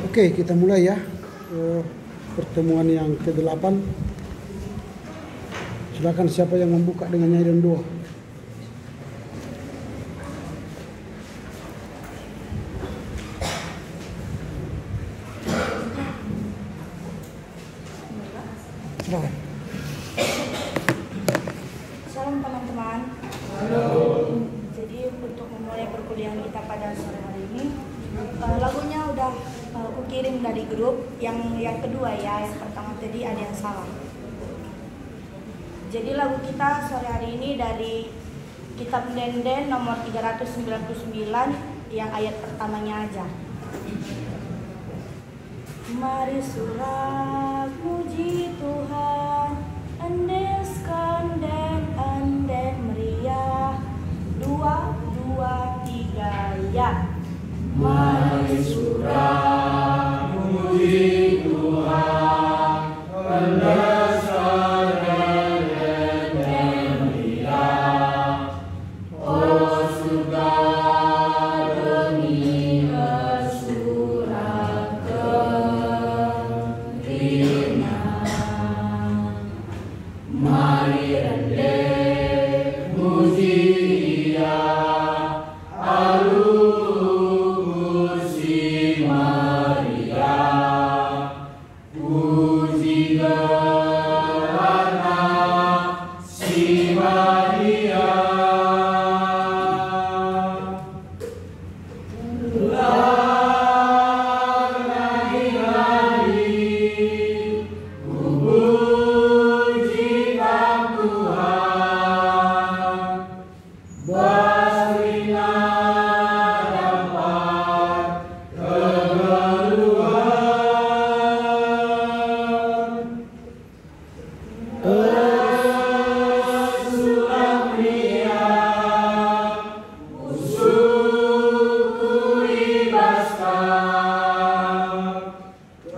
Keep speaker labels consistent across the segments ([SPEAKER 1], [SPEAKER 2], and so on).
[SPEAKER 1] Oke, kita mulai ya pertemuan yang ke-8. Silakan siapa yang membuka dengan nyanyian doa. Silakan.
[SPEAKER 2] Salam teman-teman. Jadi untuk memulai perkuliahan kita pada sore hari ini, lagunya udah aku kirim dari grup yang kedua ya. Yang pertama tadi ada yang salah. Jadi lagu kita sore hari ini dari Kitab Denden nomor 399 yang ayat pertamanya aja. Mari sorak puji Tuhan, endeskan dan anden meriah. 2, 2, 3 ya.
[SPEAKER 3] Mari sorak puji Tuhan, endeskan dan anden meriah. Oh surga demi bersorak gembira. Mari rendeng puji Dia, alun si Maria, puji gerhana si Maria. Lagi-lagi pujikan Tuhan, bersinar dapat kegeluhan. Bersulang pria, musuhku ibaskan.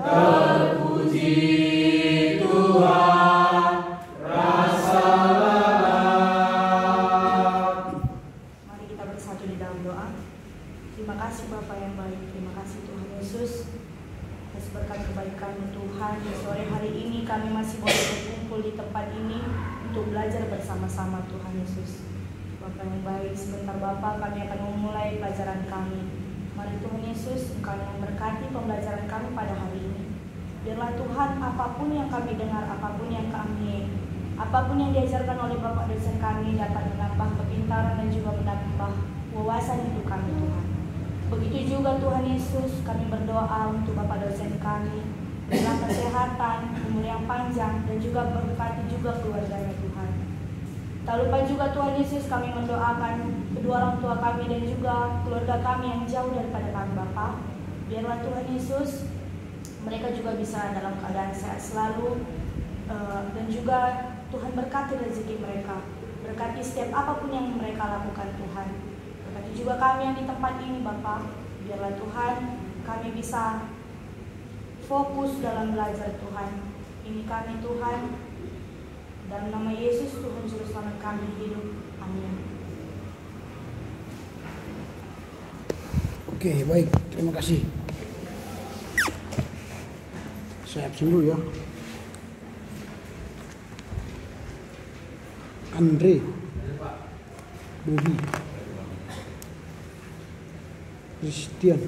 [SPEAKER 3] Terpuji Tuhan, rasa lelah.
[SPEAKER 2] Mari kita bersatu di dalam doa. Terima kasih Bapa yang baik, terima kasih Tuhan Yesus atas berkat kebaikan-Mu Tuhan. Di sore hari ini kami masih boleh berkumpul di tempat ini untuk belajar bersama-sama Tuhan Yesus. Bapa yang baik, sebentar Bapa kami akan memulai pelajaran kami. Mari Tuhan Yesus, Engkau yang memberkati pembelajaran kami pada hari ini. Biarlah Tuhan, apapun yang kami dengar, apapun yang diajarkan oleh Bapak dosen kami dapat menambah kepintaran dan juga menambah wawasan hidup kami Tuhan. Begitu juga Tuhan Yesus, kami berdoa untuk Bapak dosen kami, berilah kesehatan, umur yang panjang, dan juga berkati juga keluarganya Tuhan. Tak lupa juga Tuhan Yesus, kami mendoakan kedua orang tua kami dan juga keluarga kami yang jauh daripada kami Bapa. Biarlah Tuhan Yesus, mereka juga bisa dalam keadaan sehat selalu, dan juga Tuhan berkati rezeki mereka, berkati setiap apapun yang mereka lakukan Tuhan. Berkati juga kami yang di tempat ini Bapa. Biarlah Tuhan kami bisa fokus dalam belajar Tuhan. Ini kami Tuhan, dalam nama Yesus Tuhan Juru Selamat kami hidup. Amin.
[SPEAKER 1] Oke, baik. Terima kasih. Saya absen dulu ya. Andre, Bobi, Christian,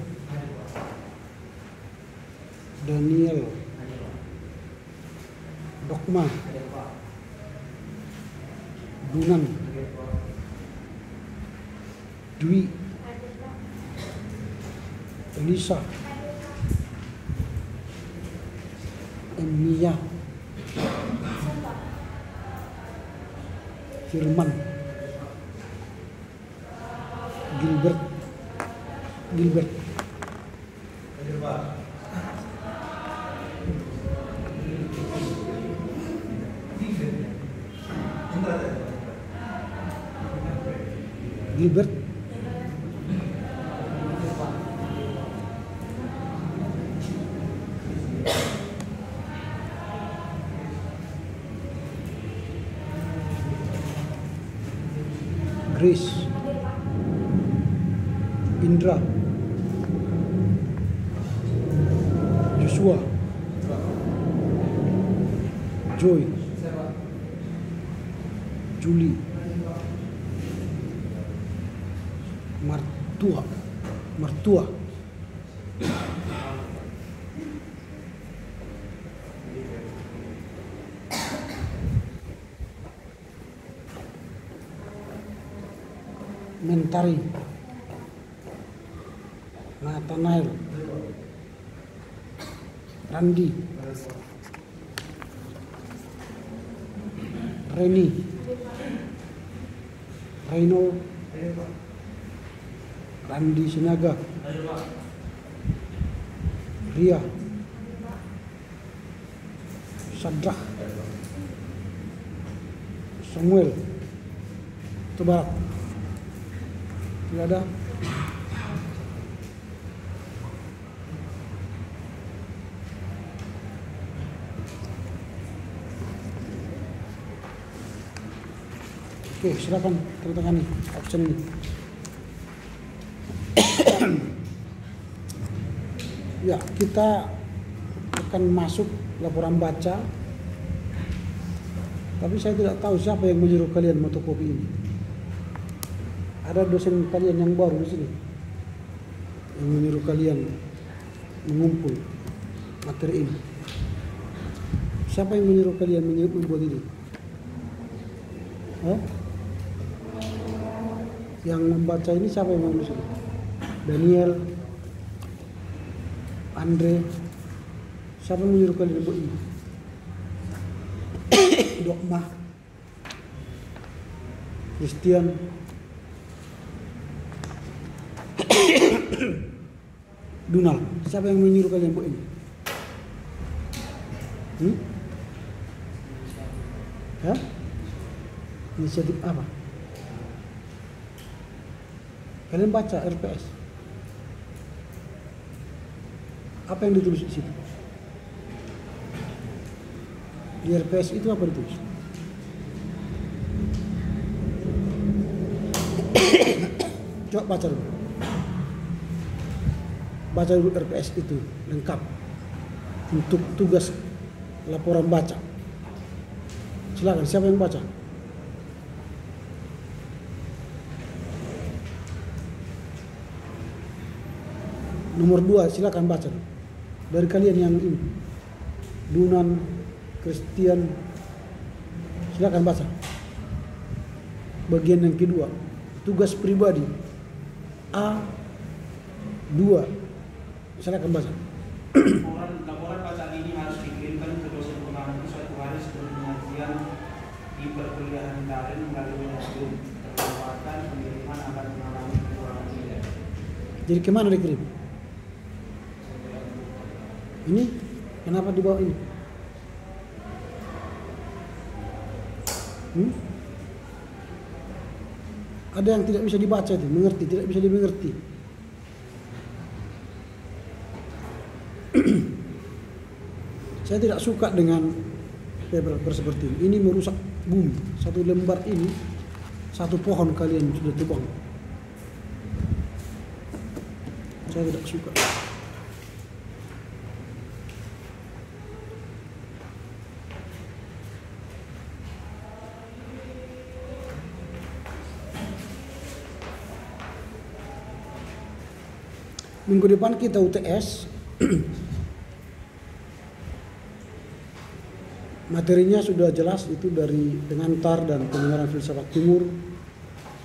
[SPEAKER 1] Daniel, Dokma, Dunan, Dwi, Elisa, Emilia, Firman, Gilbert, Gilbert, Grace, Indra, Joshua, Joy, Julie, Martua, Mentari, Nathanael, Randi, Reni, Reno, Randi Sinaga, Ria, Sadrah, Samuel, Tebarak. Tidak ada. Oke, silakan tanda tangan absen ini. Ya, kita akan masuk laporan baca. Tapi saya tidak tahu siapa yang menyuruh kalian fotokopi ini. Ada dosen kalian yang baru di sini yang menyuruh kalian mengumpul materi ini. Siapa yang menyuruh kalian membuat ini? Yang membaca ini siapa yang menulis ini? Daniel, Andre, siapa yang menyuruh kalian membuat ini? Dokma, Christian, Dunal, siapa yang menyuruh kalian buat ini? Inisiatif apa? Kalian baca RPS. Apa yang ditulis di situ? Di RPS itu apa ditulis? Coba baca dulu. Baca dulu RPS itu lengkap untuk tugas laporan baca. Silakan, siapa yang baca? Nomor 2, silakan baca dulu. Dari kalian yang ini, Dunan, Christian, silakan baca. Bagian yang kedua, tugas pribadi A2, silakan baca.
[SPEAKER 4] Laporan bacaan ini harus dikirimkan ke dosen pengampu suatu hari sebelum pengajian di perkuliahan daring melalui Zoom. Terlewatkan pengiriman akan mengalami kekurangan nilai.
[SPEAKER 1] Jadi kemana dikirim? Ini kenapa dibawa ini? Ada yang tidak bisa dibaca itu, mengerti, tidak bisa dimengerti. Saya tidak suka dengan paper seperti ini. Ini merusak bumi. Satu lembar ini, satu pohon kalian sudah tebang. Saya tidak suka. Minggu depan kita UTS. Materinya sudah jelas, itu dari pengantar dan pengenalan filsafat timur,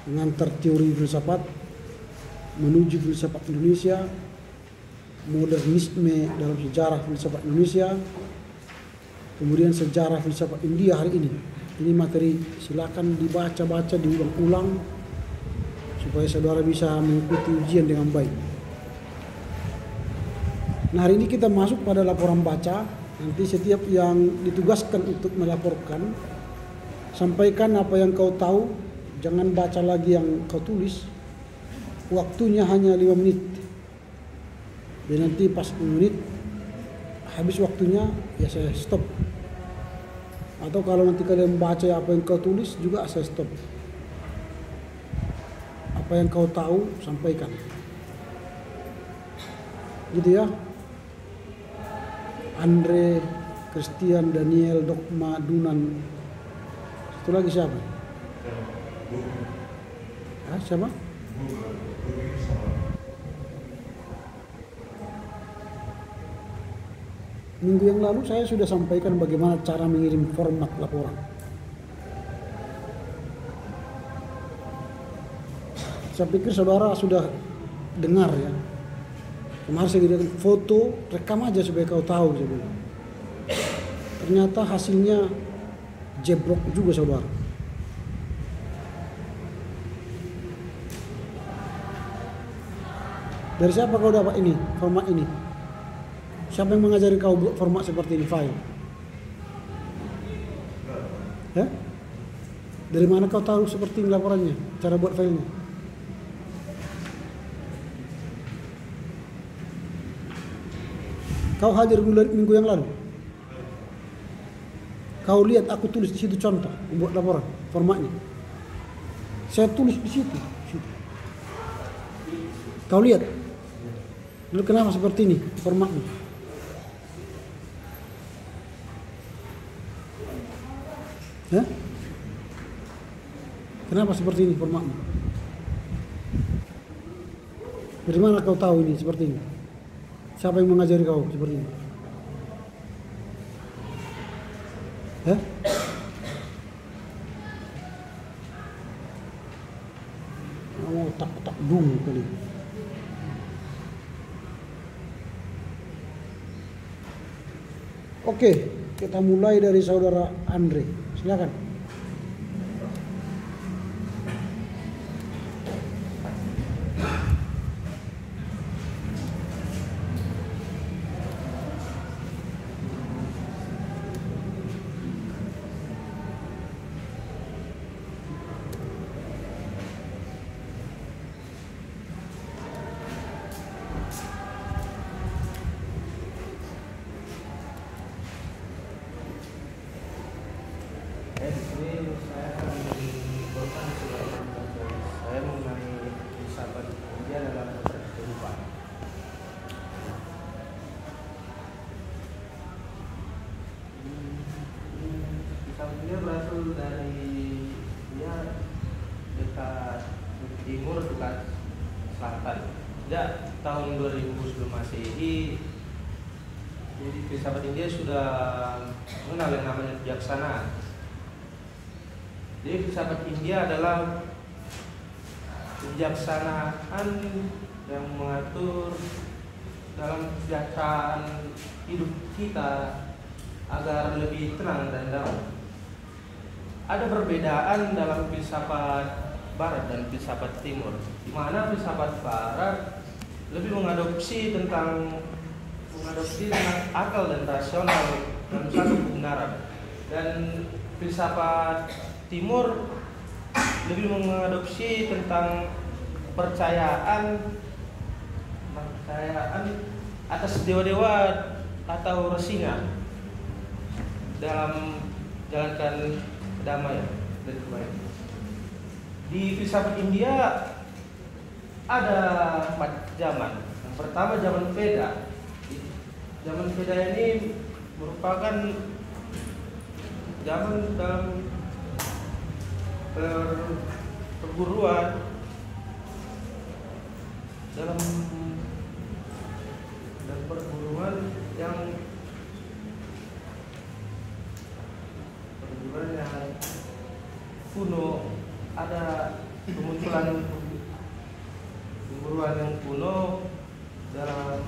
[SPEAKER 1] pengantar teori filsafat menuju filsafat Indonesia, modernisme dalam sejarah filsafat Indonesia, kemudian sejarah filsafat India hari ini. Ini materi, silakan dibaca-baca, diulang-ulang supaya saudara bisa mengikuti ujian dengan baik. Nah, hari ini kita masuk pada laporan baca. Nanti setiap yang ditugaskan untuk melaporkan, sampaikan apa yang kau tahu, jangan baca lagi yang kau tulis. Waktunya hanya 5 menit. Dan nanti pas 5 menit habis waktunya, ya saya stop. Atau kalau nanti kalian baca apa yang kau tulis juga saya stop. Apa yang kau tahu sampaikan. Gitu ya. Andre, Christian, Daniel, Dokma, Dunan. Satu lagi siapa? Siapa? Minggu yang lalu saya sudah sampaikan bagaimana cara mengirim format laporan. Saya pikir saudara sudah dengar ya. Kemarin saya bilang foto, rekam aja supaya kau tahu. Saya bilang. Ternyata hasilnya jebrok juga saudara. Dari siapa kau dapat ini, format ini? Siapa yang mengajari kau buat format seperti ini, file? Ya? Dari mana kau tahu seperti ini laporannya, cara buat filenya? Kau hadir minggu yang lalu? Kau lihat aku tulis di situ contoh buat laporan, formatnya. Saya tulis di situ. Kau lihat? Lalu kenapa seperti ini formatnya? Ya? Kenapa seperti ini formatnya? Dari mana kau tahu ini seperti ini? Siapa yang mengajari kau seperti ini? Ya? Oh, tak dung kali. Oke, kita mulai dari saudara Andre. Silakan.
[SPEAKER 5] Dia berasal dari dekat timur, dekat selatan. Ya, tahun 2000 sebelum Masehi. Jadi filsafat India sudah mengenal yang namanya kebijaksanaan. Jadi filsafat India adalah kebijaksanaan yang mengatur dalam kesejahteraan hidup kita agar lebih tenang dan damai. Ada perbedaan dalam filsafat Barat dan filsafat Timur, di mana filsafat Barat lebih mengadopsi tentang akal dan rasional dalam satu kebenaran, dan filsafat Timur lebih mengadopsi tentang kepercayaan atas dewa-dewa atau resinya dalam menjalankan kedamaian dan kebaikan. Di filsafat India ada 4 zaman. Yang pertama zaman Veda. Zaman Veda ini merupakan zaman dalam perguruan, dalam perguruan yang kuno. Ada kemunculan perguruan yang kuno dalam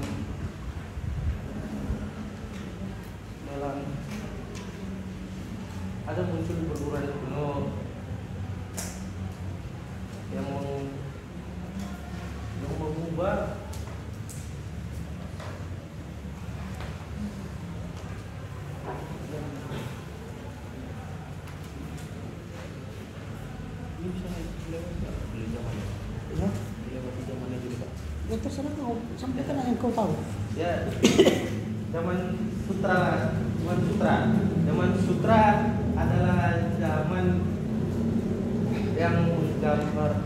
[SPEAKER 5] ada muncul perguruan kuno yang mengubah
[SPEAKER 1] Ya terserah kau, sampaikan yang kau tahu.
[SPEAKER 5] Ya, zaman sutra adalah zaman yang menggambar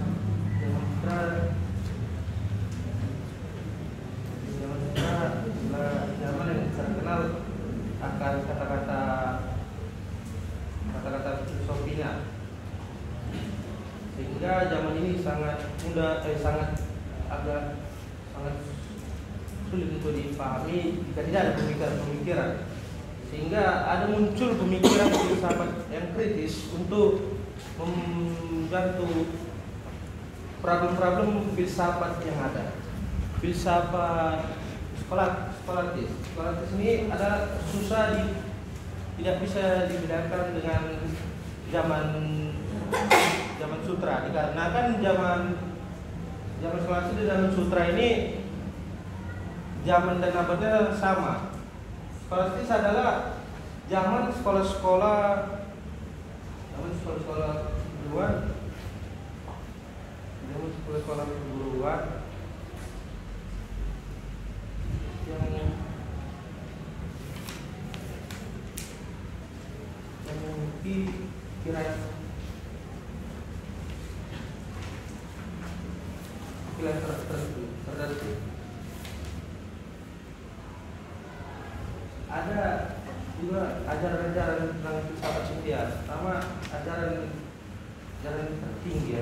[SPEAKER 5] zaman sutra adalah zaman yang terkenal sangat mudah, sangat sulit untuk dipahami jika tidak ada pemikiran. Sehingga ada muncul pemikiran filsafat yang kritis untuk membantu problem-problem filsafat yang ada. Filsafat skolatis. Skolatis ini adalah tidak bisa dibedakan dengan zaman sutra, dikarenakan zaman skolatis dan zaman sutra ini zaman dan abadnya sama. Skolatis adalah zaman sekolah-sekolah perguruan yang kira tertentu. Ada juga ajaran-ajaran tentang filsafat India, sama ajaran tertinggi,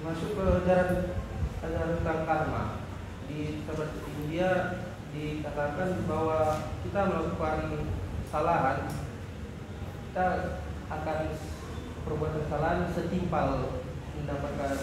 [SPEAKER 5] masuk ke ajaran tentang karma. Di filsafat India dikatakan bahwa kita melakukan kesalahan, kita akan perbuatan kesalahan setimpal mendapatkan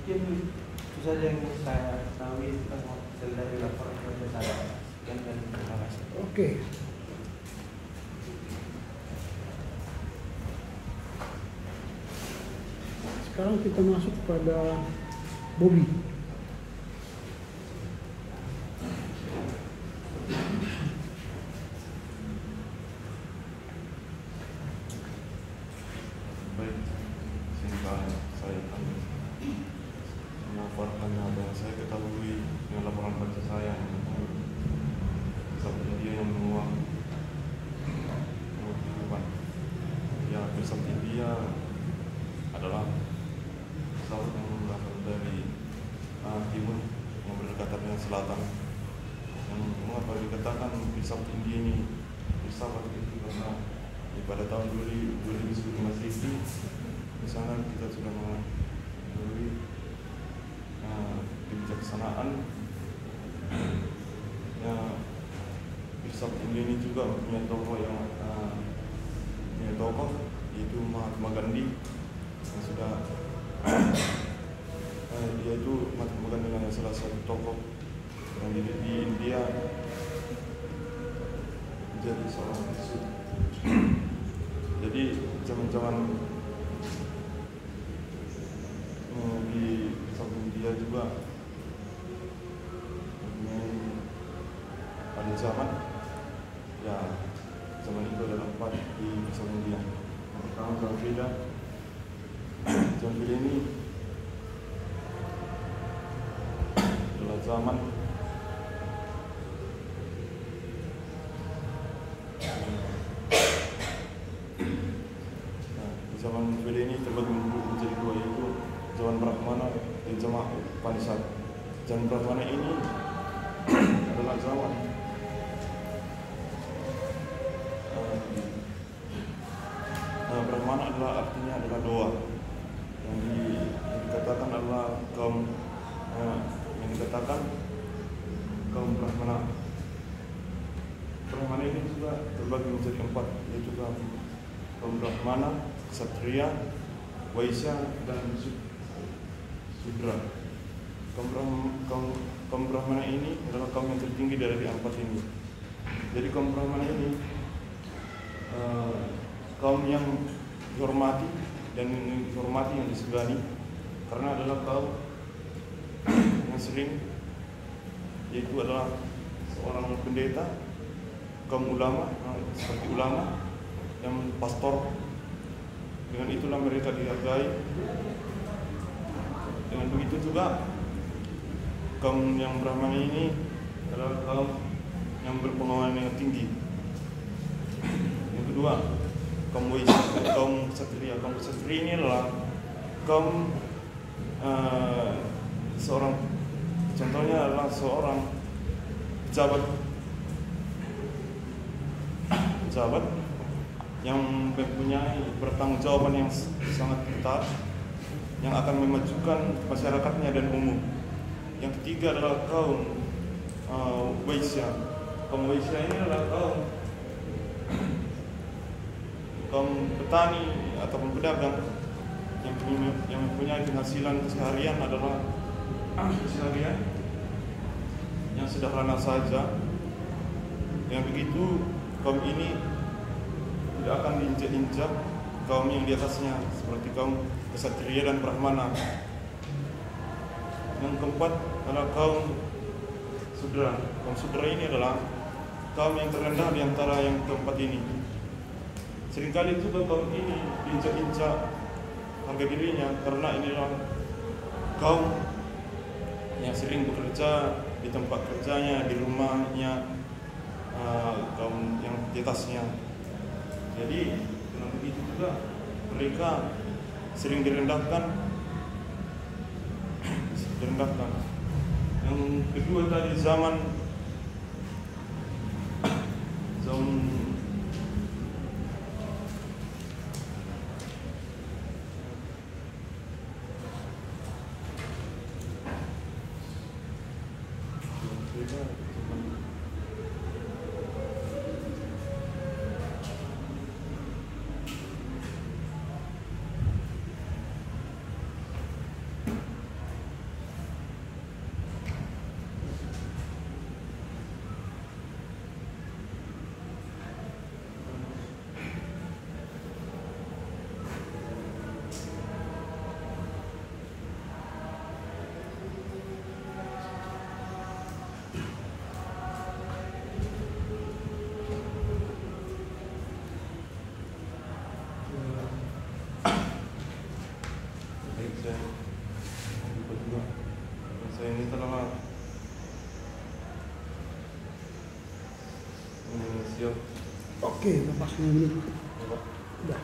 [SPEAKER 5] mungkin itu saja yang saya tahu tentang hasil dari laporan kerja saya. Sekian dan terima kasih.
[SPEAKER 1] Oke. Sekarang kita masuk pada Bobby.
[SPEAKER 6] Baik, singkat saya akan melaporkan apa yang saya ketahui dengan laporan kerja saya seperti dia yang menguak kehidupan. Ya, filsafat India adalah filsafat yang berasal dari timur yang berdekatan dengan selatan. Yang mengapa dikatakan filsafat India ini filsafat itu karena pada tahun 2010 Masehi di sana kita sudah melalui kebijaksanaan. Filsafat India ini juga punya tokoh yaitu Mahatma Gandhi yang sudah dia itu Mahatma Gandhi adalah salah satu tokoh yang di India menjadi seorang filsuf. Jadi zaman-zaman di filsafat India juga pada zaman itu adalah 4 di filsafat India. Yang pertama zaman Veda. Zaman Veda ini adalah zaman zaman Veda ini terbagi menjadi 2, yaitu zaman Brahmana dan zaman Upanishad. Zaman Brahmana ini adalah zaman Brahmana artinya adalah doa. Yang dikatakan adalah kaum yang dikatakan juga terbagi menjadi 4, yaitu kaum Brahmana, Ksatria, Waisya, dan Sudra. Kaum Brahmana ini adalah kaum yang tertinggi dari 4 ini. Jadi kaum Brahmana ini kaum yang dihormati dan dihormati, yang disegani, karena adalah kaum yang sering, yaitu adalah seorang pendeta, kaum ulama, seperti ulama yang pastor. Dengan itulah mereka dihargai. Dengan begitu juga kaum yang Brahmana ini adalah kaum yang berpengalaman yang tinggi. Yang kedua, kaum Waisya, kaum Ksatria. Kaum Ksatria ini adalah kaum seorang, contohnya adalah seorang pejabat yang mempunyai pertanggungjawaban yang sangat ketat, yang akan memajukan masyarakatnya dan umum. Yang ketiga adalah kaum Waisya. Kaum Waisya ini adalah kaum petani ataupun pedagang yang mempunyai penghasilan keseharian adalah keseharian yang sederhana saja. Yang begitu kaum ini tidak akan diinjak-injak kaum yang di atasnya, seperti kaum Ksatria dan Brahmana. Yang keempat adalah kaum Sudra. Kaum Sudra ini adalah kaum yang terendah di antara yang keempat ini. Seringkali juga kaum ini diinjak-injak harga dirinya, karena inilah kaum yang sering bekerja di tempat kerjanya, di rumahnya, kaum yang di atasnya. Jadi dengan begitu juga mereka sering direndahkan. Yang kedua tadi zaman saya ini telah siap.
[SPEAKER 1] Oke, lepas 5 menit. Udah.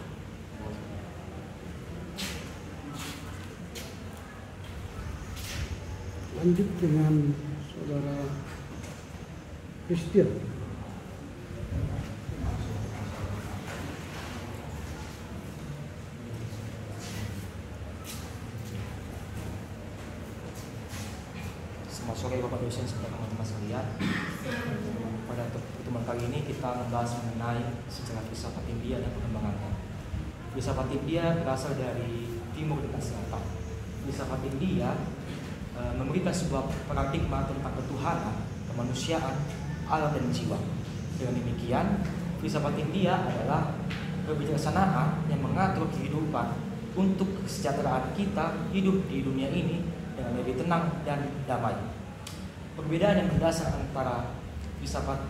[SPEAKER 1] Lanjut dengan saudara Christian.
[SPEAKER 7] Selamat sore Bapak dosen serta teman-teman sekalian. Pada pertemuan kali ini kita membahas mengenai sejarah filsafat India dan pengembangannya. Filsafat India berasal dari timur dan selatan. Filsafat India memberikan sebuah paradigma tentang ketuhanan, kemanusiaan, alam dan jiwa. Dengan demikian, filsafat India adalah kebijaksanaan yang mengatur kehidupan untuk kesejahteraan kita hidup di dunia ini dengan lebih tenang dan damai. Perbedaan yang mendasar antara filsafat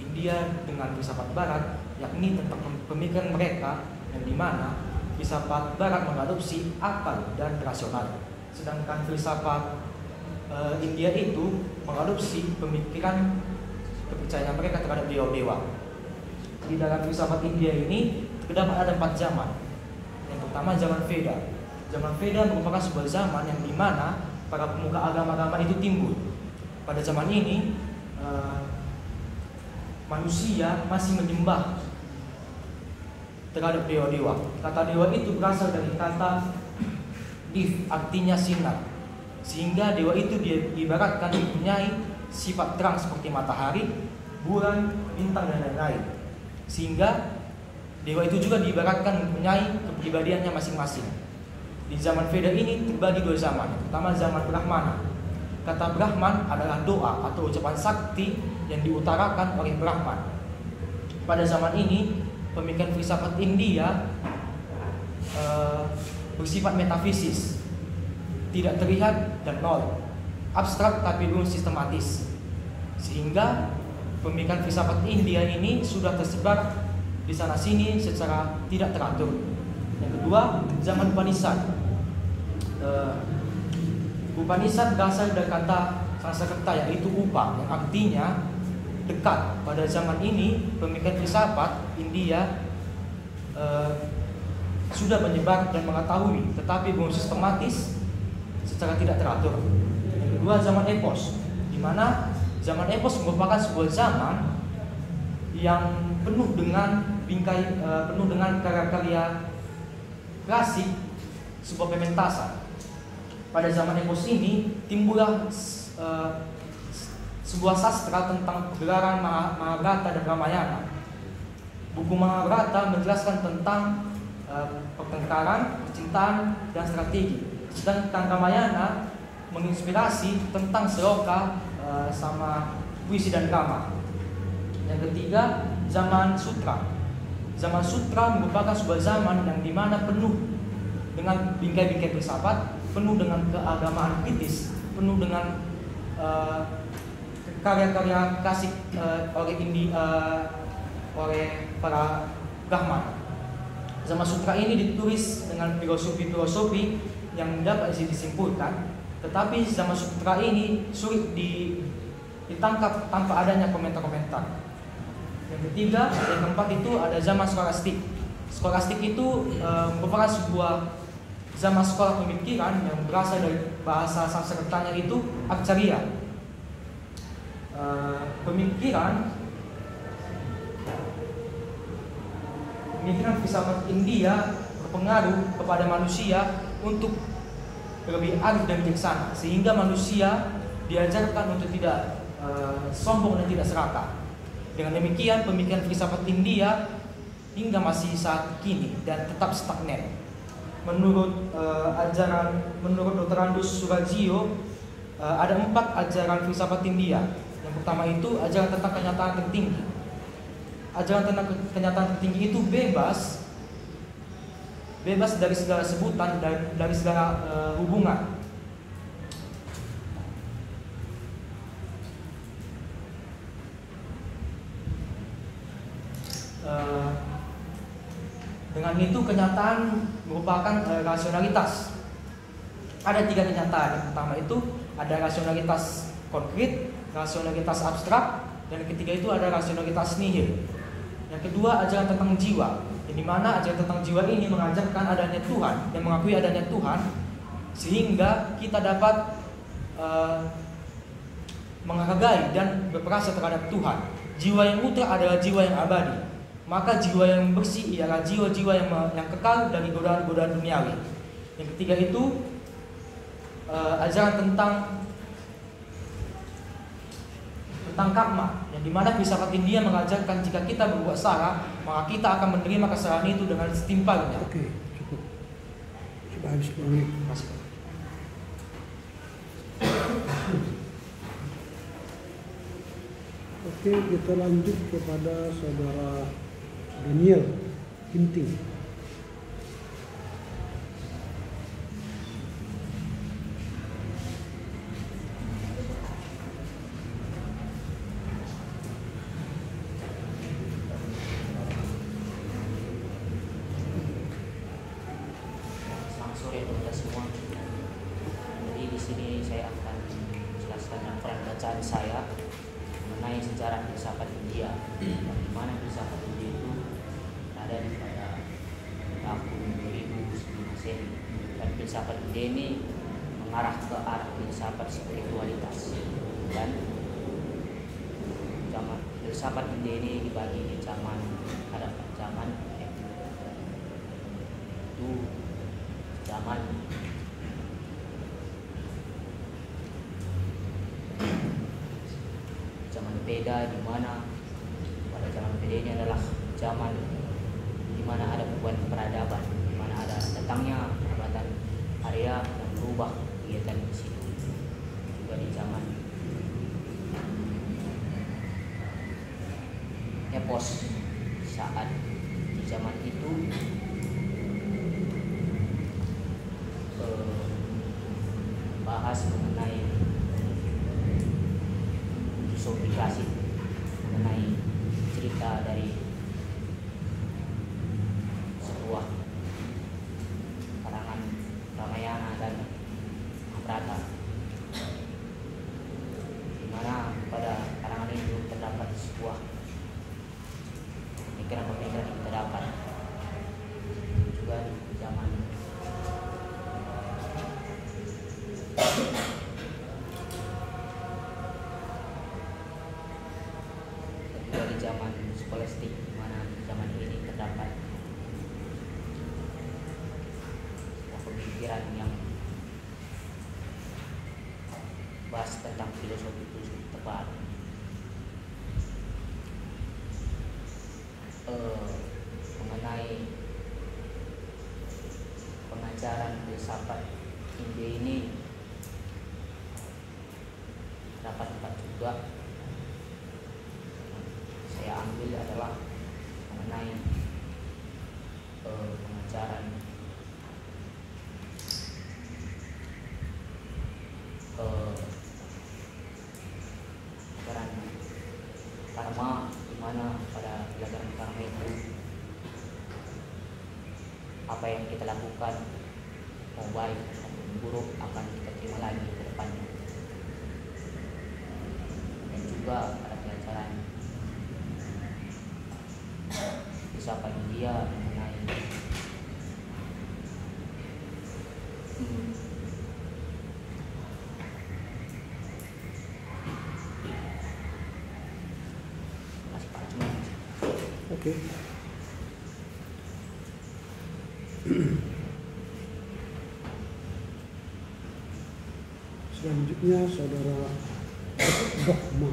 [SPEAKER 7] India dengan filsafat Barat yakni tentang pemikiran mereka, yang dimana filsafat Barat mengadopsi akal dan rasional, sedangkan filsafat India itu mengadopsi pemikiran kepercayaan mereka terhadap dewa-dewa. Di dalam filsafat India ini terdapat ada 4 zaman. Yang pertama zaman Veda. Zaman Veda merupakan sebuah zaman yang dimana para pemuka agama-agama itu timbul. Pada zaman ini manusia masih menyembah terhadap dewa-dewa. Kata dewa itu berasal dari kata div, artinya sinar. Sehingga dewa itu diibaratkan mempunyai sifat terang seperti matahari bulan, bintang, dan lain-lain. Sehingga dewa itu juga diibaratkan mempunyai kepribadiannya masing-masing. Di zaman Veda ini terbagi dua zaman. Pertama zaman Brahmana. Kata Brahman adalah doa atau ucapan sakti yang diutarakan oleh Brahman. Pada zaman ini pemikiran filsafat India bersifat metafisis, tidak terlihat dan nol, abstrak tapi belum sistematis. Sehingga pemikiran filsafat India ini sudah tersebar di sana sini secara tidak teratur. Yang kedua, zaman Upanishad. Upanishad berasal dari kata Sanskerta yaitu upa, yang artinya dekat. Pada zaman ini pemikiran filsafat India sudah menyebar dan mengetahui, tetapi belum sistematis secara tidak teratur. Yang kedua, zaman epos, di mana zaman epos merupakan sebuah zaman yang penuh dengan bingkai, penuh dengan karya-karya klasik, sebuah pementasan. Pada zaman epos ini timbullah sebuah sastra tentang pergelaran Mahabharata dan Ramayana. Buku Mahabharata menjelaskan tentang pertengkaran, percintaan, dan strategi. Sedangkan Ramayana menginspirasi tentang seloka sama puisi dan drama. Yang ketiga, zaman sutra. Zaman sutra merupakan sebuah zaman yang dimana penuh dengan bingkai-bingkai filsafat, penuh dengan keagamaan kritis, penuh dengan karya-karya klasik oleh para Brahman. Zaman sutra ini ditulis dengan filosofi-filosofi yang dapat disimpulkan, tetapi zaman sutra ini sulit ditangkap tanpa adanya komentar-komentar. Yang ketiga, yang keempat itu ada zaman skolastik. Skolastik itu merupakan sebuah zaman sekolah pemikiran yang berasal dari bahasa Sanskertanya itu Acharya. Pemikiran filsafat India berpengaruh kepada manusia untuk lebih arif dan bijaksana, sehingga manusia diajarkan untuk tidak sombong dan tidak serakah. Dengan demikian pemikiran filsafat India hingga masih saat kini dan tetap stagnan. Menurut Dr. Andus Surajio, ada 4 ajaran filsafat India. Yang pertama itu ajaran tentang kenyataan tertinggi. Ajaran tentang kenyataan tertinggi itu bebas dari segala sebutan dan dari segala hubungan. Dengan itu kenyataan merupakan rasionalitas. Ada 3 kenyataan. Yang pertama itu ada rasionalitas konkret, rasionalitas abstrak, dan yang ketiga itu ada rasionalitas nihil. Yang kedua ajaran tentang jiwa, di mana ajaran tentang jiwa ini mengajarkan adanya Tuhan dan mengakui adanya Tuhan, sehingga kita dapat menghargai dan berperasa terhadap Tuhan. Jiwa yang mutlak adalah jiwa yang abadi. Maka jiwa yang bersih ialah jiwa-jiwa yang kekal dari godaan-godaan duniawi. Yang ketiga itu ajaran tentang karma, yang dimana filsafat India mengajarkan jika kita berbuat salah, maka kita akan menerima kesalahan itu dengan setimpalnya.
[SPEAKER 1] Oke, cukup. Sudah habis 10 menit. Oke, kita lanjut kepada saudara Daniel Ginting.
[SPEAKER 8] Selamat sore kepada semua. Jadi di sini saya akan menjelaskan laporan bacaan saya mengenai sejarah filsafat India. Bagaimana filsafat India itu ada pada tahun 2000 sebelum Masehi, dan filsafat India ini mengarah ke arah filsafat spiritualitas. Dan zaman filsafat India ini dibagi di zaman Veda, di mana India ini adalah zaman di mana ada perubahan peradaban, di mana ada datangnya perabatan Arya dan berubah kegiatan di situ. Juga di zaman epos, saat di zaman itu bahas mengenai disobligasi, mengenai cerita dari sebuah karangan Ramayana dan Mahabharata, di mana pada karangan itu terdapat sebuah pemikiran-pemikiran yang kita dapat juga di zaman skolastik, di mana zaman ini terdapat pemikiran yang bahas tentang filosofi tepat, mengenai pengajaran filsafat India ini terdapat 4 juga. Saya ambil adalah mengenai pengajaran karma, di mana pada pelajaran karma itu apa yang kita lakukan mau baik maupun buruk akan kita terima lagi ke depannya. Dan juga pada pelajaran filsafat India mengenai
[SPEAKER 1] Oke. Selanjutnya saudara Dogma.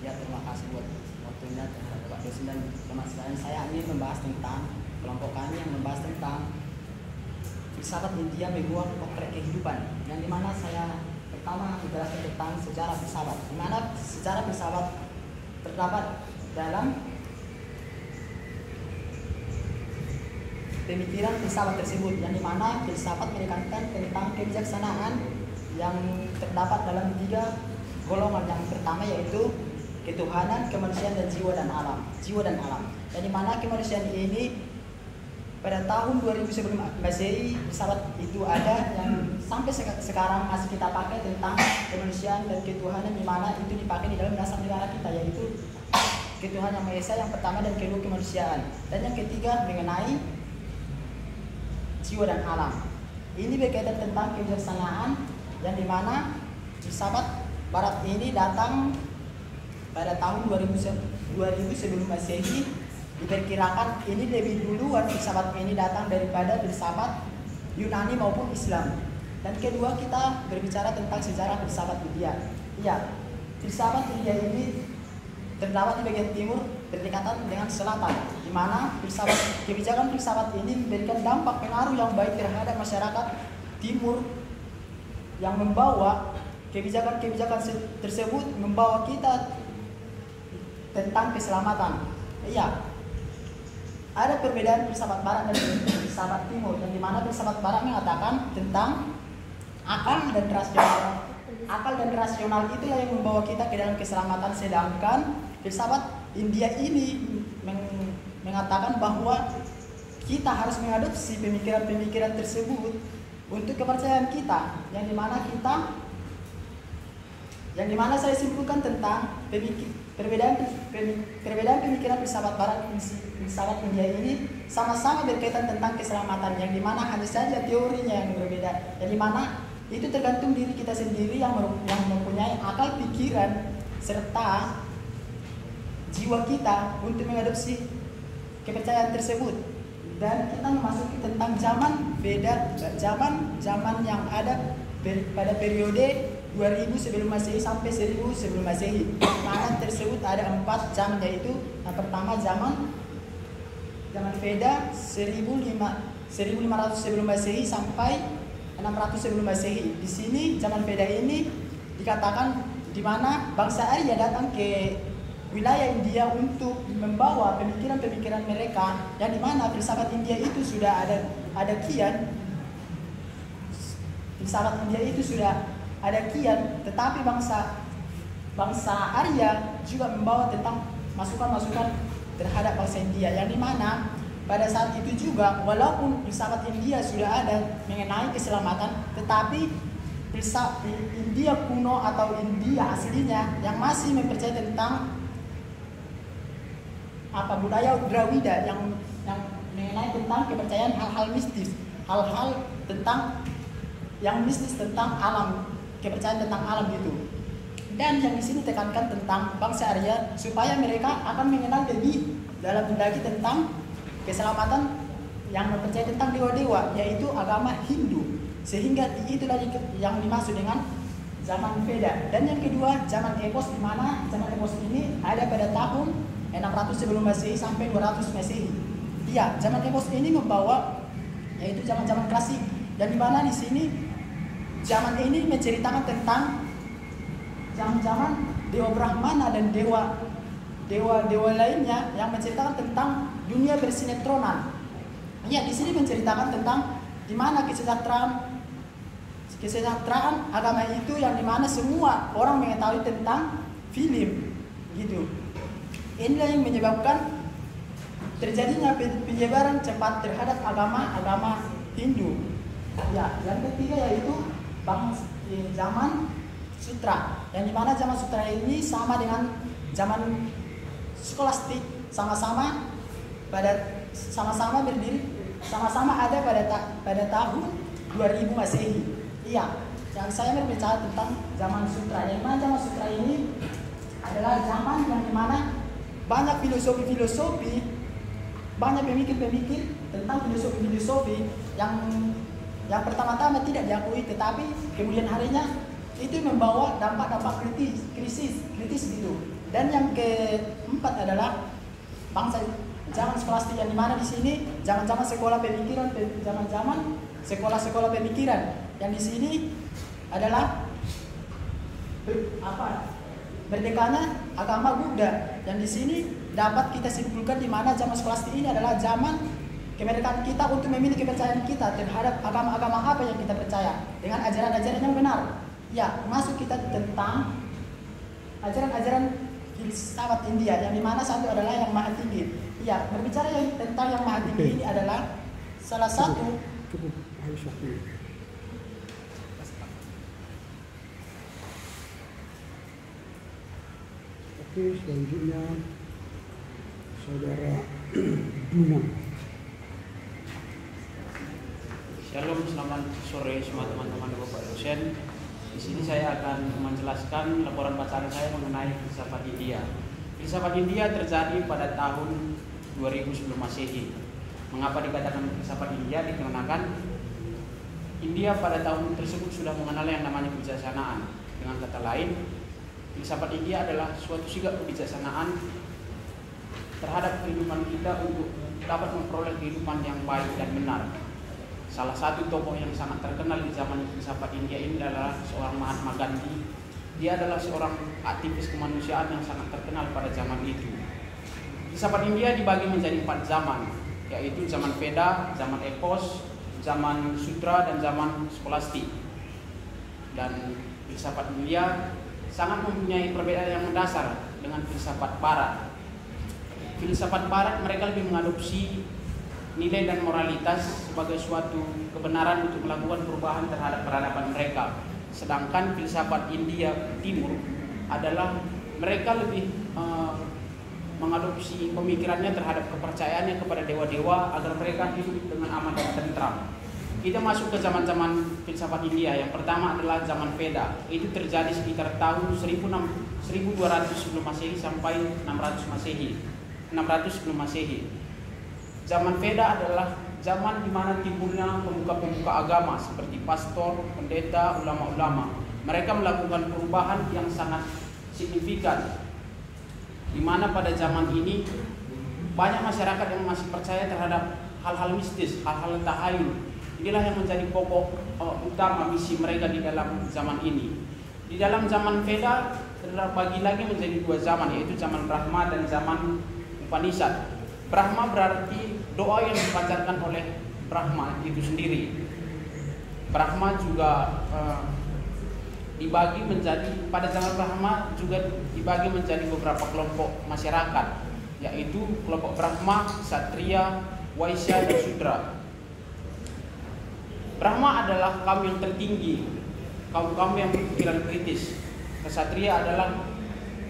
[SPEAKER 9] Ya, terima kasih buat waktunya terhadap Pak dosen dan teman saya ingin membahas tentang kelompok kami yang membahas tentang filsafat India membuat potret kehidupan, yang dimana saya pertama menjelaskan tentang sejarah filsafat, di mana sejarah filsafat terdapat dalam pemikiran filsafat tersebut, yang dimana filsafat menekankan tentang kebijaksanaan yang terdapat dalam 3 golongan. Yang pertama yaitu ketuhanan, kemanusiaan, dan jiwa dan alam. Yang dimana kemanusiaan ini pada tahun 2000 sebelum Masehi, filsafat itu ada yang sampai sekarang masih kita pakai tentang kemanusiaan dan ketuhanan, di mana itu dipakai di dalam dasar negara kita, yaitu ketuhanan yang Maha Esa yang pertama, dan kedua kemanusiaan, dan yang ketiga mengenai jiwa dan alam. Ini berkaitan tentang kebijaksanaan, yang dimana filsafat Barat ini datang pada tahun 2000 sebelum Masehi. Diperkirakan ini lebih duluan filsafat ini datang daripada filsafat Yunani maupun Islam. Dan kedua, kita berbicara tentang sejarah filsafat India. Iya, filsafat India ini terdapat di bagian timur berdekatan dengan selatan, di mana kebijakan filsafat ini memberikan dampak pengaruh yang baik terhadap masyarakat timur, yang membawa kebijakan-kebijakan tersebut membawa kita tentang keselamatan. Iya, ada perbedaan filsafat barat dan filsafat timur, yang dimana filsafat barat mengatakan tentang akal dan rasional. Akal dan rasional itulah yang membawa kita ke dalam keselamatan, sedangkan filsafat India ini mengatakan bahwa kita harus mengadopsi pemikiran-pemikiran tersebut untuk kepercayaan kita, yang dimana saya simpulkan tentang perbedaan pemikiran filsafat barat dan filsafat India ini sama-sama berkaitan tentang keselamatan, yang dimana hanya saja teorinya yang berbeda, yang dimana itu tergantung diri kita sendiri yang mempunyai akal, pikiran, serta jiwa kita untuk mengadopsi kepercayaan tersebut. Dan kita memasuki tentang zaman beda, zaman yang ada pada periode 2000 sebelum Masehi sampai 1000 sebelum Masehi. Mana tersebut ada 4 zaman, yaitu yang pertama zaman Veda 1500 sebelum Masehi sampai 600 sebelum Masehi. Di sini zaman Veda ini dikatakan di mana bangsa Arya datang ke wilayah India untuk membawa pemikiran-pemikiran mereka, yang di mana filsafat India itu sudah ada kian. Filsafat India itu sudah ada kian, tetapi bangsa Arya juga membawa tentang masukan-masukan terhadap bangsa India, yang di mana pada saat itu juga walaupun filsafat India sudah ada mengenai keselamatan, tetapi filsafat India kuno atau India aslinya yang masih mempercayai tentang budaya Drawida yang mengenai tentang kepercayaan hal-hal mistis, hal-hal tentang yang mistis tentang alam, kepercayaan tentang alam gitu. Dan yang di sini tekankan tentang bangsa Arya supaya mereka akan mengenal lebih dalam lagi tentang keselamatan yang mempercayai tentang dewa-dewa, yaitu agama Hindu. Sehingga itulah yang dimaksud dengan zaman Veda. Dan yang kedua zaman Epos, di mana zaman Epos ini ada pada tahun 600 sebelum Masehi sampai 200 Masehi. Iya, zaman Epos ini membawa yaitu zaman-zaman klasik, dan di mana di sini zaman ini menceritakan tentang zaman-zaman dewa Brahmana dan dewa lainnya yang menceritakan tentang dunia bersinetronan. Ya, di sini menceritakan tentang di mana kesejahteraan agama itu, yang di mana semua orang mengetahui tentang film gitu. Inilah yang menyebabkan terjadinya penyebaran cepat terhadap agama Hindu. Ya, yang ketiga yaitu zaman Sutra, yang dimana zaman Sutra ini sama dengan zaman skolastik, sama-sama berdiri, sama-sama ada pada tahun 2000 Masehi. Iya, yang saya berbicara tentang zaman Sutra, yang mana zaman Sutra ini adalah zaman yang dimana banyak filosofi, banyak pemikir-pemikir tentang filosofi yang pertama-tama tidak diakui, tetapi kemudian harinya itu membawa dampak-dampak kritis gitu. Dan yang keempat adalah zaman skolastik, yang dimana di sini zaman-zaman sekolah pemikiran, zaman-zaman sekolah-sekolah pemikiran, yang di sini adalah merdekanya agama Buddha, yang di sini dapat kita simpulkan di mana zaman skolastik ini adalah zaman kemerdekaan kita untuk memilih kepercayaan kita terhadap agama-agama apa yang kita percaya dengan ajaran-ajaran yang benar. Ya, masuk kita tentang ajaran-ajaran filsafat India, yang dimana satu adalah yang maha tinggi. Ya, berbicara tentang yang maha tinggi ini adalah salah satu
[SPEAKER 1] cukup harus waktu. Oke, selanjutnya saudara Duna.
[SPEAKER 4] Shalom, selamat sore semua teman-teman dan Bapak dosen. Di sini saya akan menjelaskan laporan bacaan saya mengenai filsafat India. Filsafat India terjadi pada tahun 2000 sebelum Masehi. Mengapa dikatakan filsafat India? Dikarenakan India pada tahun tersebut sudah mengenal yang namanya kebijaksanaan. Dengan kata lain, filsafat India adalah suatu sikap kebijaksanaan terhadap kehidupan kita untuk dapat memperoleh kehidupan yang baik dan benar. Salah satu tokoh yang sangat terkenal di zaman filsafat India ini adalah seorang Mahatma Gandhi. Dia adalah seorang aktivis kemanusiaan yang sangat terkenal pada zaman itu. Filsafat India dibagi menjadi 4 zaman, yaitu zaman Veda, zaman Epos, zaman Sutra, dan zaman skolastik. Dan filsafat India sangat mempunyai perbedaan yang mendasar dengan filsafat Barat. Filsafat Barat mereka lebih mengadopsi nilai dan moralitas sebagai suatu kebenaran untuk melakukan perubahan terhadap peradaban mereka. Sedangkan filsafat India Timur adalah mereka lebih mengadopsi pemikirannya terhadap kepercayaannya kepada dewa-dewa agar mereka hidup dengan aman dan tentram. Kita masuk ke zaman-zaman filsafat India. Yang pertama adalah zaman Veda. Itu terjadi sekitar tahun 1200 sebelum Masehi sampai 600 sebelum Masehi. Zaman Veda adalah zaman di mana timbulnya pemuka-pemuka agama seperti pastor, pendeta, ulama-ulama. mereka melakukan perubahan yang sangat signifikan, di mana pada zaman ini banyak masyarakat yang masih percaya terhadap hal-hal mistis, hal-hal tahayul. Inilah yang menjadi pokok utama misi mereka di dalam zaman ini. Di dalam zaman Veda terbagi lagi menjadi dua zaman, yaitu zaman Brahma dan zaman Upanishad. Brahma berarti doa yang dipanjatkan oleh Brahma itu sendiri. Brahma juga dibagi menjadi, pada zaman Brahma juga dibagi menjadi beberapa kelompok masyarakat, yaitu kelompok Brahma, Ksatria, Waisya, dan Sudra. Brahma adalah kaum yang tertinggi, kaum yang berpikiran kritis. Ksatria adalah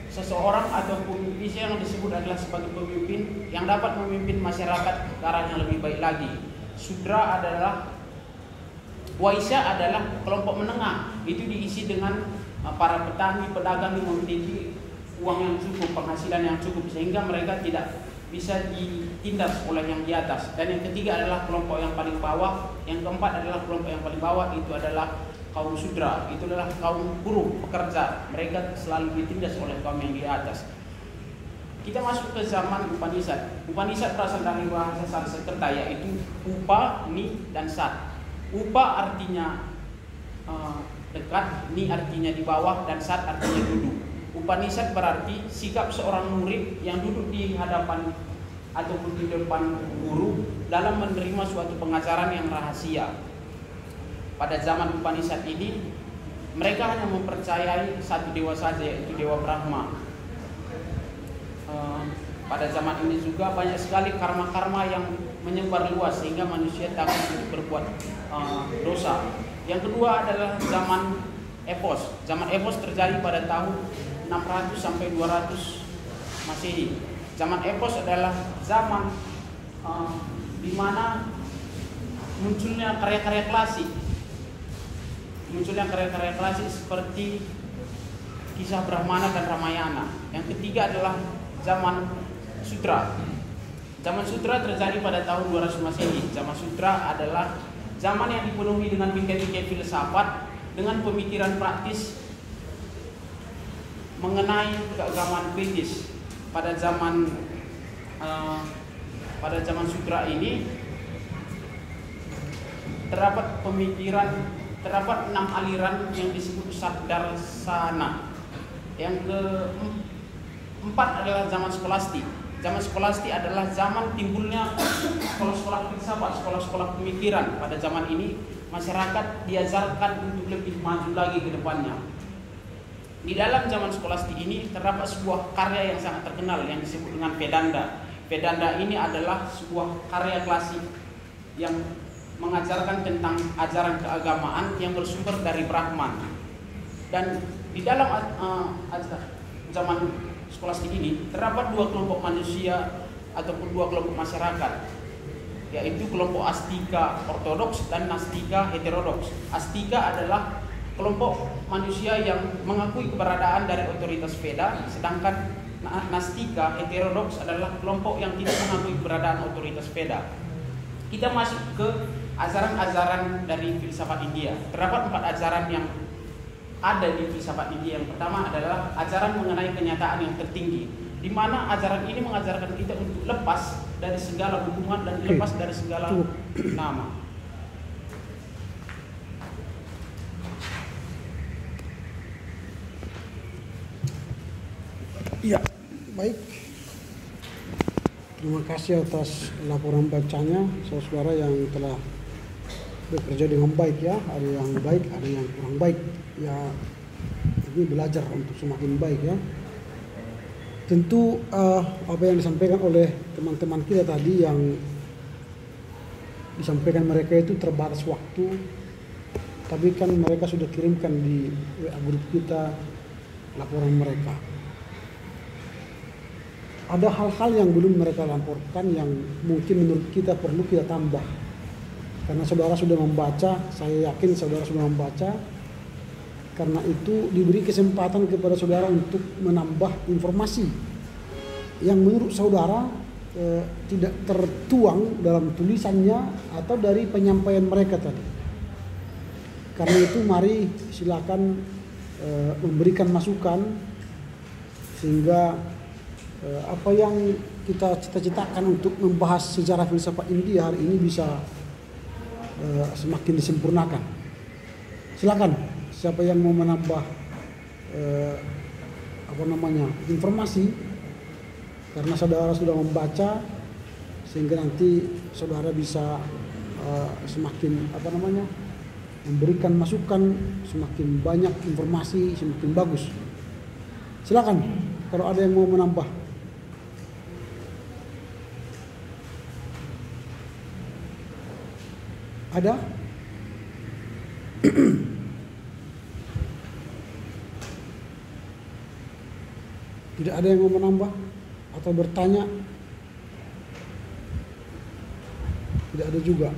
[SPEAKER 4] seseorang atau pemimpin yang disebut adalah sebagai pemimpin yang dapat memimpin masyarakat ke arah yang lebih baik lagi. Sudra adalah, Waisya adalah kelompok menengah, itu diisi dengan para petani, pedagang yang memiliki uang yang cukup, penghasilan yang cukup, sehingga mereka tidak bisa ditindas oleh yang di atas. Dan yang ketiga adalah kelompok yang paling bawah. Yang keempat adalah kelompok yang paling bawah, itu adalah kaum Sudra, itu adalah kaum buruh, pekerja. Mereka selalu ditindas oleh kaum yang di atas. Kita masuk ke zaman Upanishad. Upanishad berasal dari bahasa Sanskerta, yaitu Upa, Ni, dan Sat. Upa artinya dekat, Ni artinya di bawah, dan Sat artinya duduk. Upanishad berarti sikap seorang murid yang duduk di hadapan ataupun di depan guru dalam menerima suatu pengajaran yang rahasia. Pada zaman Upanishad ini, mereka hanya mempercayai satu dewa saja, yaitu Dewa Brahma. Pada zaman ini juga banyak sekali karma-karma yang menyebar luas sehingga manusia takut untuk berbuat dosa. Yang kedua adalah zaman Epos. Zaman Epos terjadi pada tahun 600 sampai 200 Masehi. Zaman Epos adalah zaman di mana munculnya karya-karya klasik. Munculnya karya-karya klasik seperti kisah Brahmana dan Ramayana. Yang ketiga adalah zaman Sutra. Zaman Sutra terjadi pada tahun 200 Masehi. Zaman Sutra adalah zaman yang dipenuhi dengan bingkai-bingkai filsafat dengan pemikiran praktis mengenai keagamaan kritis. Pada zaman Sutra ini terdapat pemikiran, terdapat 6 aliran yang disebut Sabdarsana. Yang keempat adalah zaman Skolastik. Zaman Skolastik adalah zaman timbulnya sekolah-sekolah filsafat, sekolah-sekolah pemikiran. Pada zaman ini masyarakat diajarkan untuk lebih maju lagi ke depannya. Di dalam zaman Skolastik ini terdapat sebuah karya yang sangat terkenal yang disebut dengan Vedanta. Vedanta ini adalah sebuah karya klasik yang mengajarkan tentang ajaran keagamaan yang bersumber dari Brahman. Dan di dalam zaman Skolastik ini terdapat dua kelompok manusia ataupun dua kelompok masyarakat, yaitu kelompok Astika ortodoks dan Nastika heterodoks. Astika adalah kelompok manusia yang mengakui keberadaan dari otoritas Veda, sedangkan Nastika heterodoks adalah kelompok yang tidak mengakui keberadaan otoritas Veda. Kita masuk ke ajaran-ajaran dari filsafat India. Terdapat 4 ajaran yang ada di filsafat India. Yang pertama adalah ajaran mengenai kenyataan yang tertinggi, di mana ajaran ini mengajarkan kita untuk lepas dari segala hubungan dan lepas dari segala nama.
[SPEAKER 1] Ya, baik. Terima kasih atas laporan bacanya, saudara yang telah bekerja dengan baik ya. Ada yang baik, ada yang kurang baik. Ya, ini belajar untuk semakin baik ya. Tentu apa yang disampaikan oleh teman-teman kita tadi, yang disampaikan mereka itu terbatas waktu, tapi kan mereka sudah kirimkan di WA grup kita laporan mereka. Ada hal-hal yang belum mereka laporkan yang mungkin menurut kita perlu kita tambah. Karena saudara sudah membaca, saya yakin saudara sudah membaca. Karena itu diberi kesempatan kepada saudara untuk menambah informasi yang menurut saudara tidak tertuang dalam tulisannya atau dari penyampaian mereka tadi. Karena itu mari silakan memberikan masukan sehingga apa yang kita cita-citakan untuk membahas sejarah filsafat India hari ini bisa semakin disempurnakan. Silakan siapa yang mau menambah informasi, karena saudara sudah membaca sehingga nanti saudara bisa semakin memberikan masukan, semakin banyak informasi semakin bagus. Silakan kalau ada yang mau menambah. Ada? Tidak ada yang mau menambah atau bertanya? Tidak ada juga.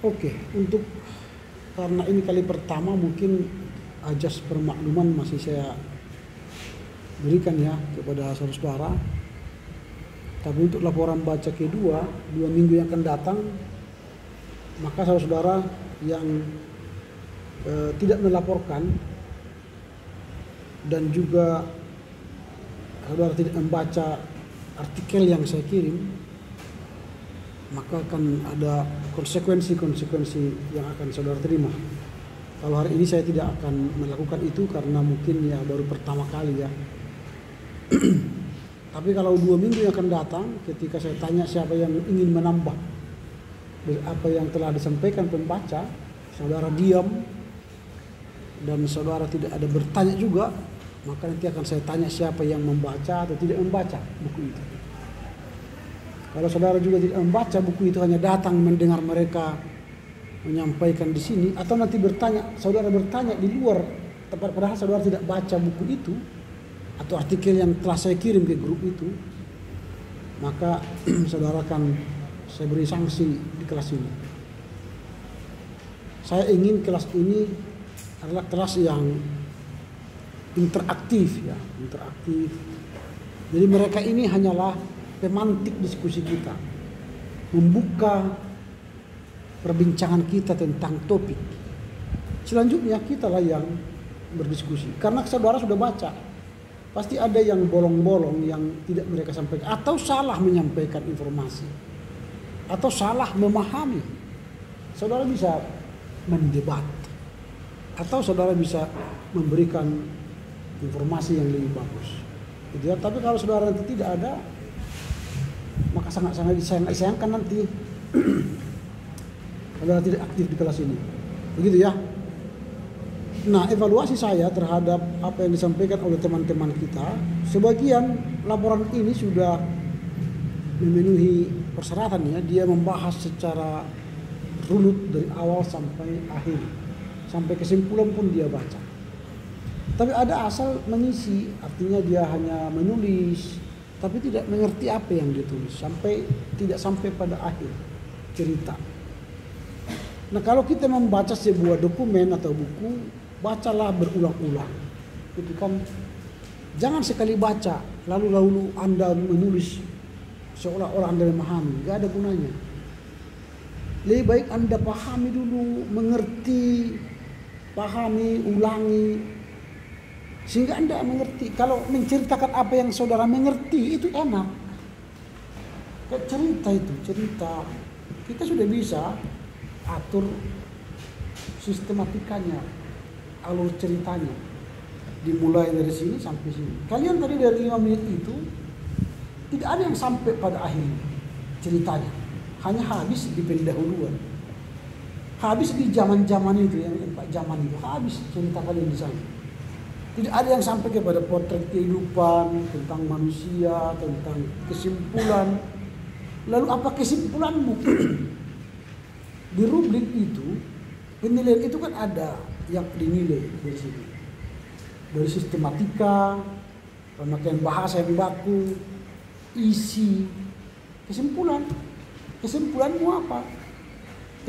[SPEAKER 1] Oke, untuk karena ini kali pertama mungkin ajas permakluman masih saya berikan ya kepada saudara-saudara. Tapi untuk laporan baca kedua 2 minggu yang akan datang, maka saudara-saudara yang tidak melaporkan dan juga saudara tidak membaca artikel yang saya kirim, maka akan ada konsekuensi-konsekuensi yang akan saudara terima. Kalau hari ini saya tidak akan melakukan itu karena mungkin ya baru pertama kali ya. Tapi kalau 2 minggu yang akan datang, ketika saya tanya siapa yang ingin menambah dari apa yang telah disampaikan pembaca, saudara diam dan saudara tidak ada bertanya juga, maka nanti akan saya tanya siapa yang membaca atau tidak membaca buku itu. Kalau saudara juga tidak membaca buku itu, hanya datang mendengar mereka menyampaikan di sini, atau nanti saudara bertanya di luar tempat padahal saudara tidak baca buku itu atau artikel yang telah saya kirim ke grup itu, maka saudara akan saya beri sanksi di kelas ini. Saya ingin kelas ini adalah kelas yang interaktif ya, interaktif. Jadi mereka ini hanyalah pemantik diskusi kita, membuka perbincangan kita tentang topik. Selanjutnya kitalah yang berdiskusi. Karena saudara sudah baca, pasti ada yang bolong-bolong yang tidak mereka sampaikan, atau salah menyampaikan informasi, atau salah memahami. Saudara bisa mendebat, atau saudara bisa memberikan informasi yang lebih bagus. Gitu ya. Tapi kalau saudara nanti tidak ada, maka sangat-sangat disayangkan nanti saudara tidak aktif di kelas ini. Begitu ya. Nah, evaluasi saya terhadap apa yang disampaikan oleh teman-teman kita, sebagian laporan ini sudah memenuhi persyaratannya. Dia membahas secara runut dari awal sampai akhir, sampai kesimpulan pun dia baca. Tapi ada asal mengisi, artinya dia hanya menulis, tapi tidak mengerti apa yang dia tulis, tidak sampai pada akhir cerita. Nah, kalau kita membaca sebuah dokumen atau buku, bacalah berulang-ulang. Itu kan, jangan sekali baca lalu Anda menulis seolah-olah Anda memahami, gak ada gunanya. Lebih baik Anda pahami dulu, mengerti, pahami, ulangi, sehingga Anda mengerti. Kalau menceritakan apa yang saudara mengerti itu enak. Kayak cerita kita sudah bisa atur sistematikanya, alur ceritanya, dimulai dari sini sampai sini. Kalian tadi dari 5 menit itu tidak ada yang sampai pada akhirnya ceritanya, hanya habis di pendahuluan, habis di zaman-zaman itu, yang 4 zaman itu habis cerita kalian di sana. Tidak ada yang sampai kepada potret kehidupan, tentang manusia, tentang kesimpulan. Lalu apa kesimpulanmu? Di rubrik itu, penilaian itu kan ada yang dinilai dari sini. Dari sistematika, pemakaian bahasa yang baku, isi, kesimpulan. Kesimpulanmu apa?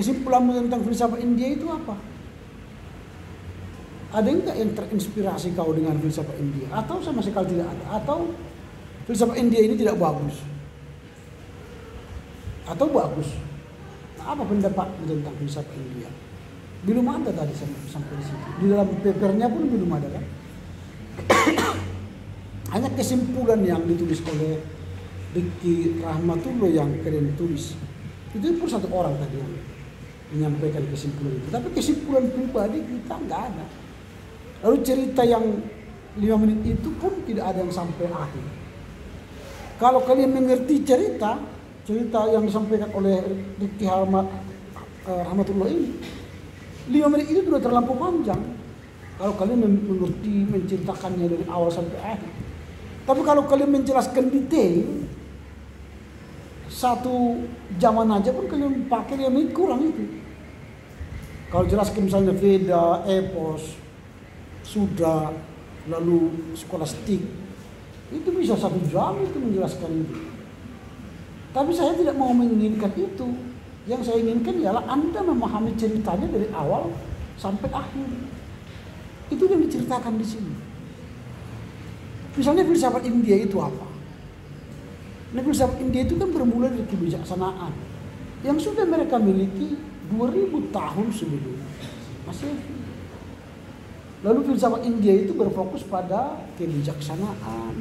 [SPEAKER 1] Kesimpulanmu tentang filsafat India itu apa? Ada enggak yang terinspirasi kau dengan filsafat India? Atau sama sekali tidak ada? Atau filsafat India ini tidak bagus? Atau bagus? Nah, apa pendapatmu tentang filsafat India? Belum ada tadi sampai di situ. Di dalam papernya pun belum ada kan. Hanya kesimpulan yang ditulis oleh Riki Rahmatullah yang kalian tulis. Itu pun satu orang tadi yang menyampaikan kesimpulan itu. Tapi kesimpulan pribadi kita nggak ada. Lalu cerita yang 5 menit itu pun tidak ada yang sampai akhir. Kalau kalian mengerti cerita yang disampaikan oleh Riki Rahmatullah ini, 5 menit itu sudah terlampau panjang. Kalau kalian mengerti, menceritakannya dari awal sampai akhir. Tapi kalau kalian menjelaskan detail, 1 jaman aja pun kalian pakai 5 menit kurang itu. Kalau jelaskan misalnya Veda, Epos, Sudha, lalu skolastik, itu bisa 1 jam itu menjelaskan itu. Tapi saya tidak mau menginginkan itu. Yang saya inginkan ialah Anda memahami ceritanya dari awal sampai akhir. Itu yang diceritakan di sini. Misalnya filsafat India itu apa? Nah, filsafat India itu kan bermula dari kebijaksanaan yang sudah mereka miliki 2000 tahun sebelum Masehi. Lalu filsafat India itu berfokus pada kebijaksanaan,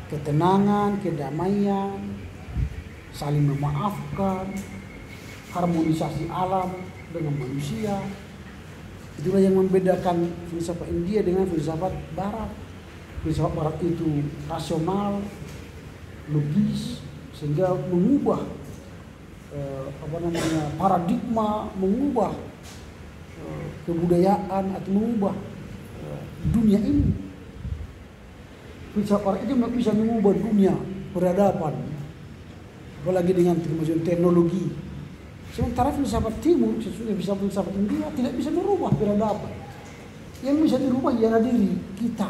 [SPEAKER 1] ketenangan, kedamaian, saling memaafkan, harmonisasi alam dengan manusia. Itulah yang membedakan filsafat India dengan filsafat Barat. Filsafat Barat itu rasional, logis, sehingga mengubah paradigma, mengubah kebudayaan atau mengubah dunia ini. Filsafat Barat itu bisa mengubah dunia peradaban, apalagi dengan kemajuan teknologi. Sementara filsafat Timur, sesuai filsafat India, tidak bisa merubah peradaban. Yang bisa dirubah ialah diri kita,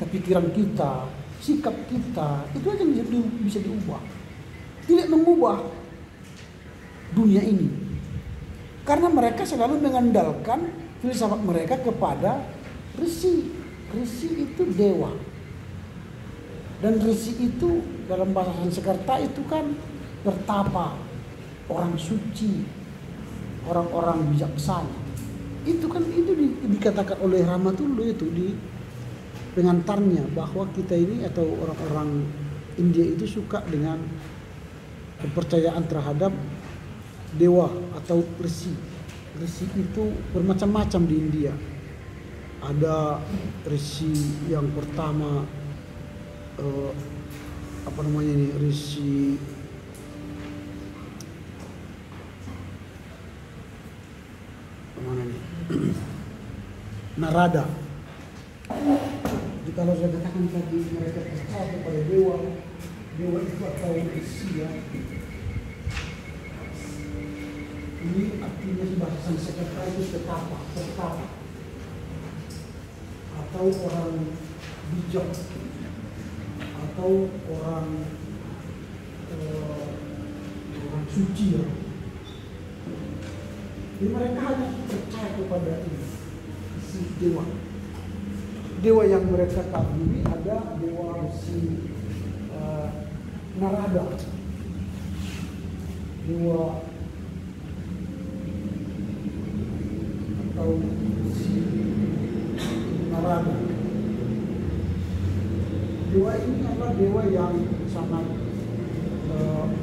[SPEAKER 1] pikiran kita, sikap kita. Itu aja yang bisa diubah. Tidak mengubah dunia ini. Karena mereka selalu mengandalkan filsafat mereka kepada risi. Risi itu dewa. Dan risi itu dalam bahasa Sanskerta itu kan bertapa, orang suci, orang-orang bijaksana. Itu kan dikatakan oleh Rahmatullah itu di pengantarnya, bahwa kita ini atau orang-orang India itu suka dengan kepercayaan terhadap dewa atau risi. Risi itu bermacam-macam di India. Ada risi yang pertama risi mana nih? Narada. Jadi kalau saya katakan tadi mereka percaya kepada dewa itu atau risi ya. Ini artinya bahasa Sanskerta itu petapa, atau orang bijak, atau orang suci ya. Jadi mereka hanya percaya kepada ini, si dewa. Dewa yang mereka kagumi ada dewa si Narada, dewa atau si Narada. Dewa ini adalah dewa yang sangat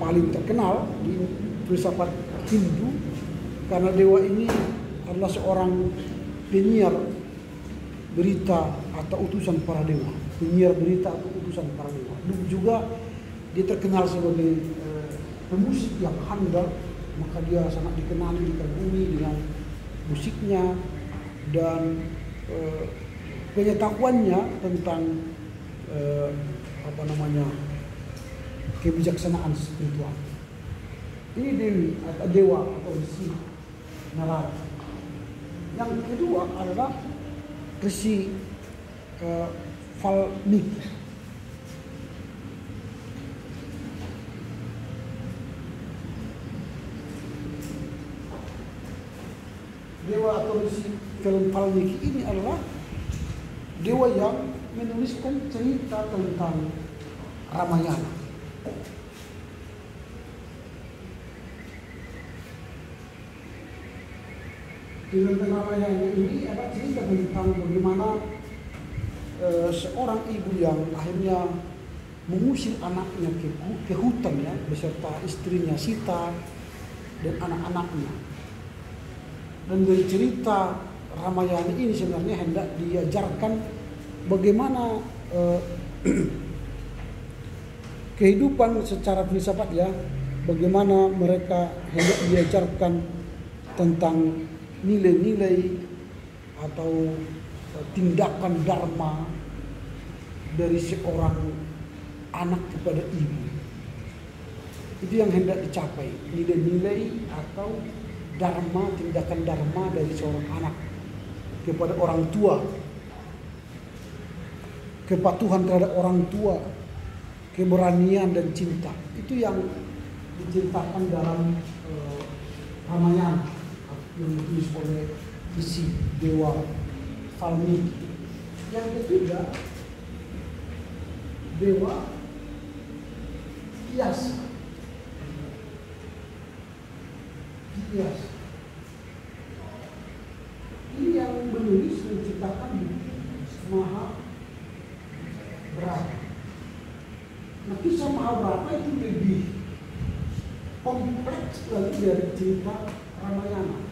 [SPEAKER 1] paling terkenal di filsafat Hindu. Karena dewa ini adalah seorang penyiar berita atau utusan para dewa. Penyiar berita atau utusan para dewa. Dan juga dia terkenal sebagai pemusik yang handal. Maka dia sangat dikenali, dikagumi dengan musiknya dan pengetahuannya tentang kebijaksanaan spiritual. Ini dewa atau risi Narada. Yang kedua adalah risi Valmiki. Dewa atau risi Valmiki ini adalah dewa yang menuliskan cerita tentang Ramayana. Di Lenteng Ramayana ini ada cerita tentang bagaimana seorang ibu yang akhirnya mengusir anaknya ke hutan ya, beserta istrinya Sita dan anak-anaknya. Dan dari cerita Ramayana ini sebenarnya hendak diajarkan bagaimana kehidupan secara filsafat ya, bagaimana mereka hendak diajarkan tentang nilai-nilai atau tindakan dharma dari seorang anak kepada ibu. Itu yang hendak dicapai, nilai-nilai atau dharma, tindakan dharma dari seorang anak kepada orang tua, kepatuhan terhadap orang tua, keberanian dan cinta. Itu yang diceritakan dalam Ramayana yang ditulis oleh Rishi Dewa Valmiki. Yang ketiga, Dewa Vyasa. Ini yang menulis menciptakan Mahabharata. Nah, kisah Mahabharata itu lebih kompleks lagi dari cerita Ramayana.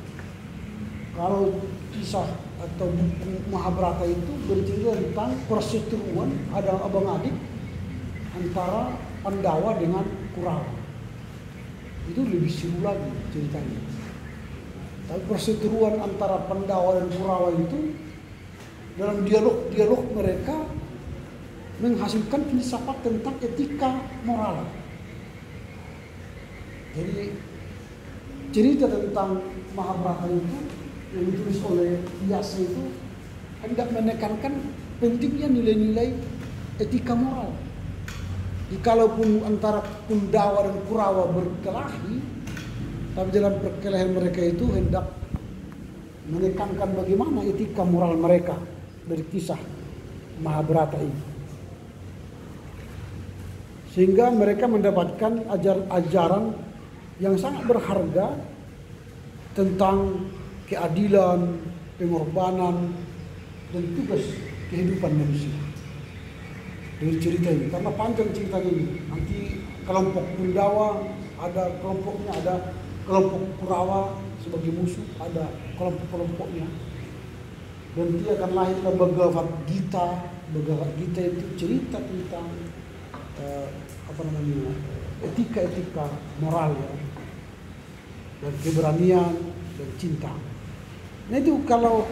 [SPEAKER 1] Kalau kisah atau buku Mahabharata itu bercerita tentang perseteruan ada abang adik antara Pandawa dengan Kurawa. Itu lebih seru lagi ceritanya. Tapi perseteruan antara Pandawa dan Kurawa itu dalam dialog mereka menghasilkan filsafat tentang etika moral. Jadi cerita tentang Mahabharata itu yang ditulis oleh Vyasa itu hendak menekankan pentingnya nilai-nilai etika moral. Kalaupun antara Pandawa dan Kurawa berkelahi, tapi dalam perkelahian mereka itu hendak menekankan bagaimana etika moral mereka dari kisah Mahabharata ini. Sehingga mereka mendapatkan ajaran yang sangat berharga tentang keadilan, pengorbanan, dan tugas kehidupan manusia. Dari cerita ini, karena panjang ceritanya ini. Nanti kelompok Pandawa ada kelompoknya, ada kelompok Kurawa sebagai musuh, ada kelompok-kelompoknya. Dan dia akan lahir dalam Bhagavad Gita. Bhagavad Gita itu cerita tentang etika-etika moral ya, dan keberanian dan cinta. Nah itu kalau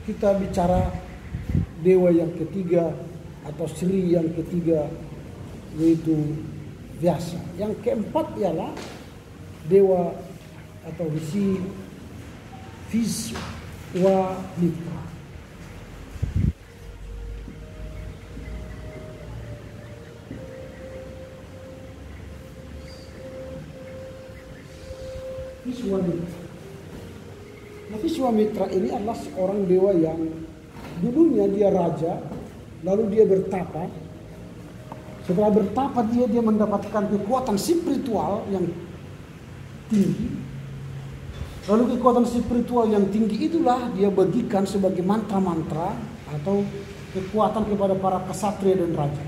[SPEAKER 1] kita bicara dewa yang ketiga atau Sri yang ketiga, yaitu Vyasa. Yang keempat ialah dewa atau Rishi Viswamitra. Viswamitra. Nah, Viswamitra ini adalah seorang dewa yang dulunya dia raja, lalu dia bertapa. Setelah bertapa dia mendapatkan kekuatan spiritual yang tinggi. Lalu kekuatan spiritual yang tinggi itulah dia bagikan sebagai mantra-mantra atau kekuatan kepada para ksatria dan raja.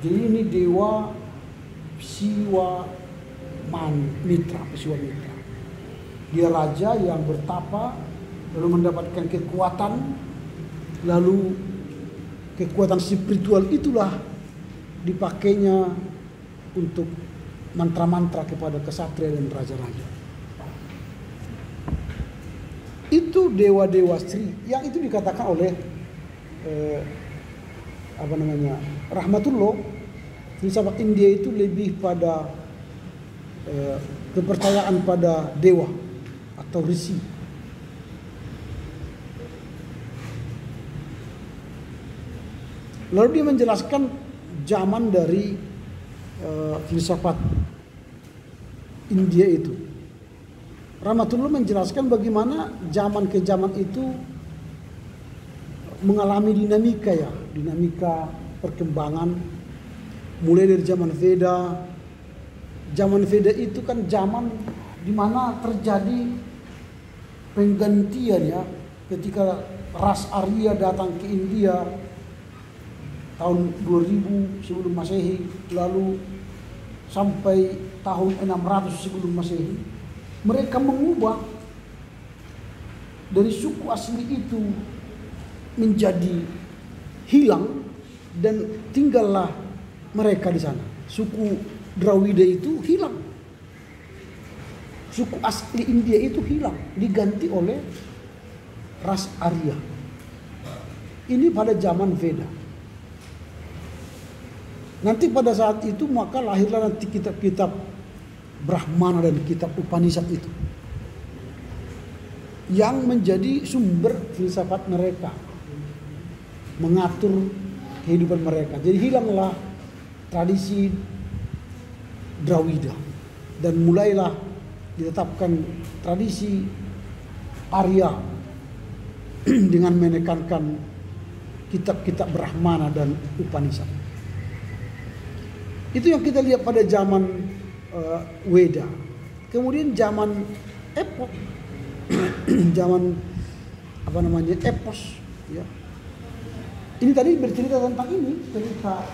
[SPEAKER 1] Jadi ini dewa Viswamitra. Dia raja yang bertapa lalu mendapatkan kekuatan, lalu kekuatan spiritual itulah dipakainya untuk mantra-mantra kepada ksatria dan raja-raja. Itu dewa-dewa Sri yang itu dikatakan oleh Rahmatullah. Filsafat India itu lebih pada kepercayaan pada dewa atau risi. Lalu dia menjelaskan zaman dari filsafat India itu. Rahmatullah menjelaskan bagaimana zaman ke zaman itu mengalami dinamika ya, dinamika perkembangan mulai dari zaman Veda. Zaman Veda itu kan zaman di mana terjadi penggantian ya, ketika ras Arya datang ke India tahun 2000 sebelum Masehi, lalu sampai tahun 600 sebelum Masehi, mereka mengubah dari suku asli itu menjadi hilang dan tinggallah mereka di sana. Suku Drawida itu hilang. Suku asli India itu hilang, diganti oleh ras Arya. Ini pada zaman Veda. Nanti pada saat itu maka lahirlah nanti kitab-kitab Brahmana dan kitab Upanishad itu, yang menjadi sumber filsafat mereka, mengatur kehidupan mereka. Jadi hilanglah tradisi Drawida dan mulailah ditetapkan tradisi Arya dengan menekankan kitab-kitab Brahmana dan Upanishad. Itu yang kita lihat pada zaman Weda. Kemudian zaman epok, zaman epos, ya. Ini tadi bercerita tentang ini, cerita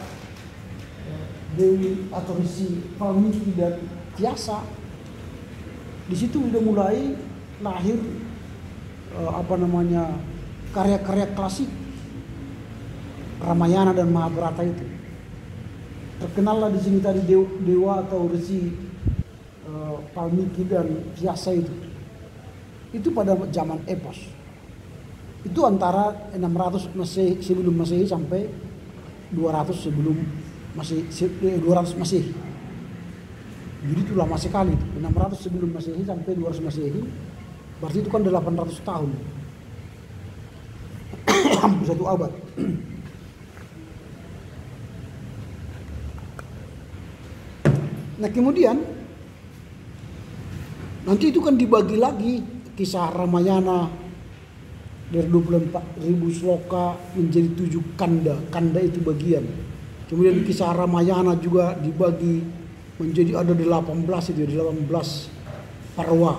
[SPEAKER 1] Dewi atau Risi Valmiki dan Vyasa. Di situ sudah mulai lahir karya-karya klasik Ramayana dan Mahabharata itu. Terkenallah di sini tadi dewa atau Risi Valmiki dan Vyasa itu. Itu pada zaman epos. Itu antara 600 sebelum Masehi sampai 200 sebelum Masehi, 200 Masehi. Jadi itu lama sekali itu. 600 sebelum Masehi sampai 200 Masehi. Berarti itu kan 800 tahun. Hampir 1 abad. Nah kemudian nanti itu kan dibagi lagi kisah Ramayana dari 24.000 sloka menjadi 7 kanda. Kanda itu bagian. Kemudian kisah Ramayana juga dibagi menjadi ada 18 itu, 18 parwa.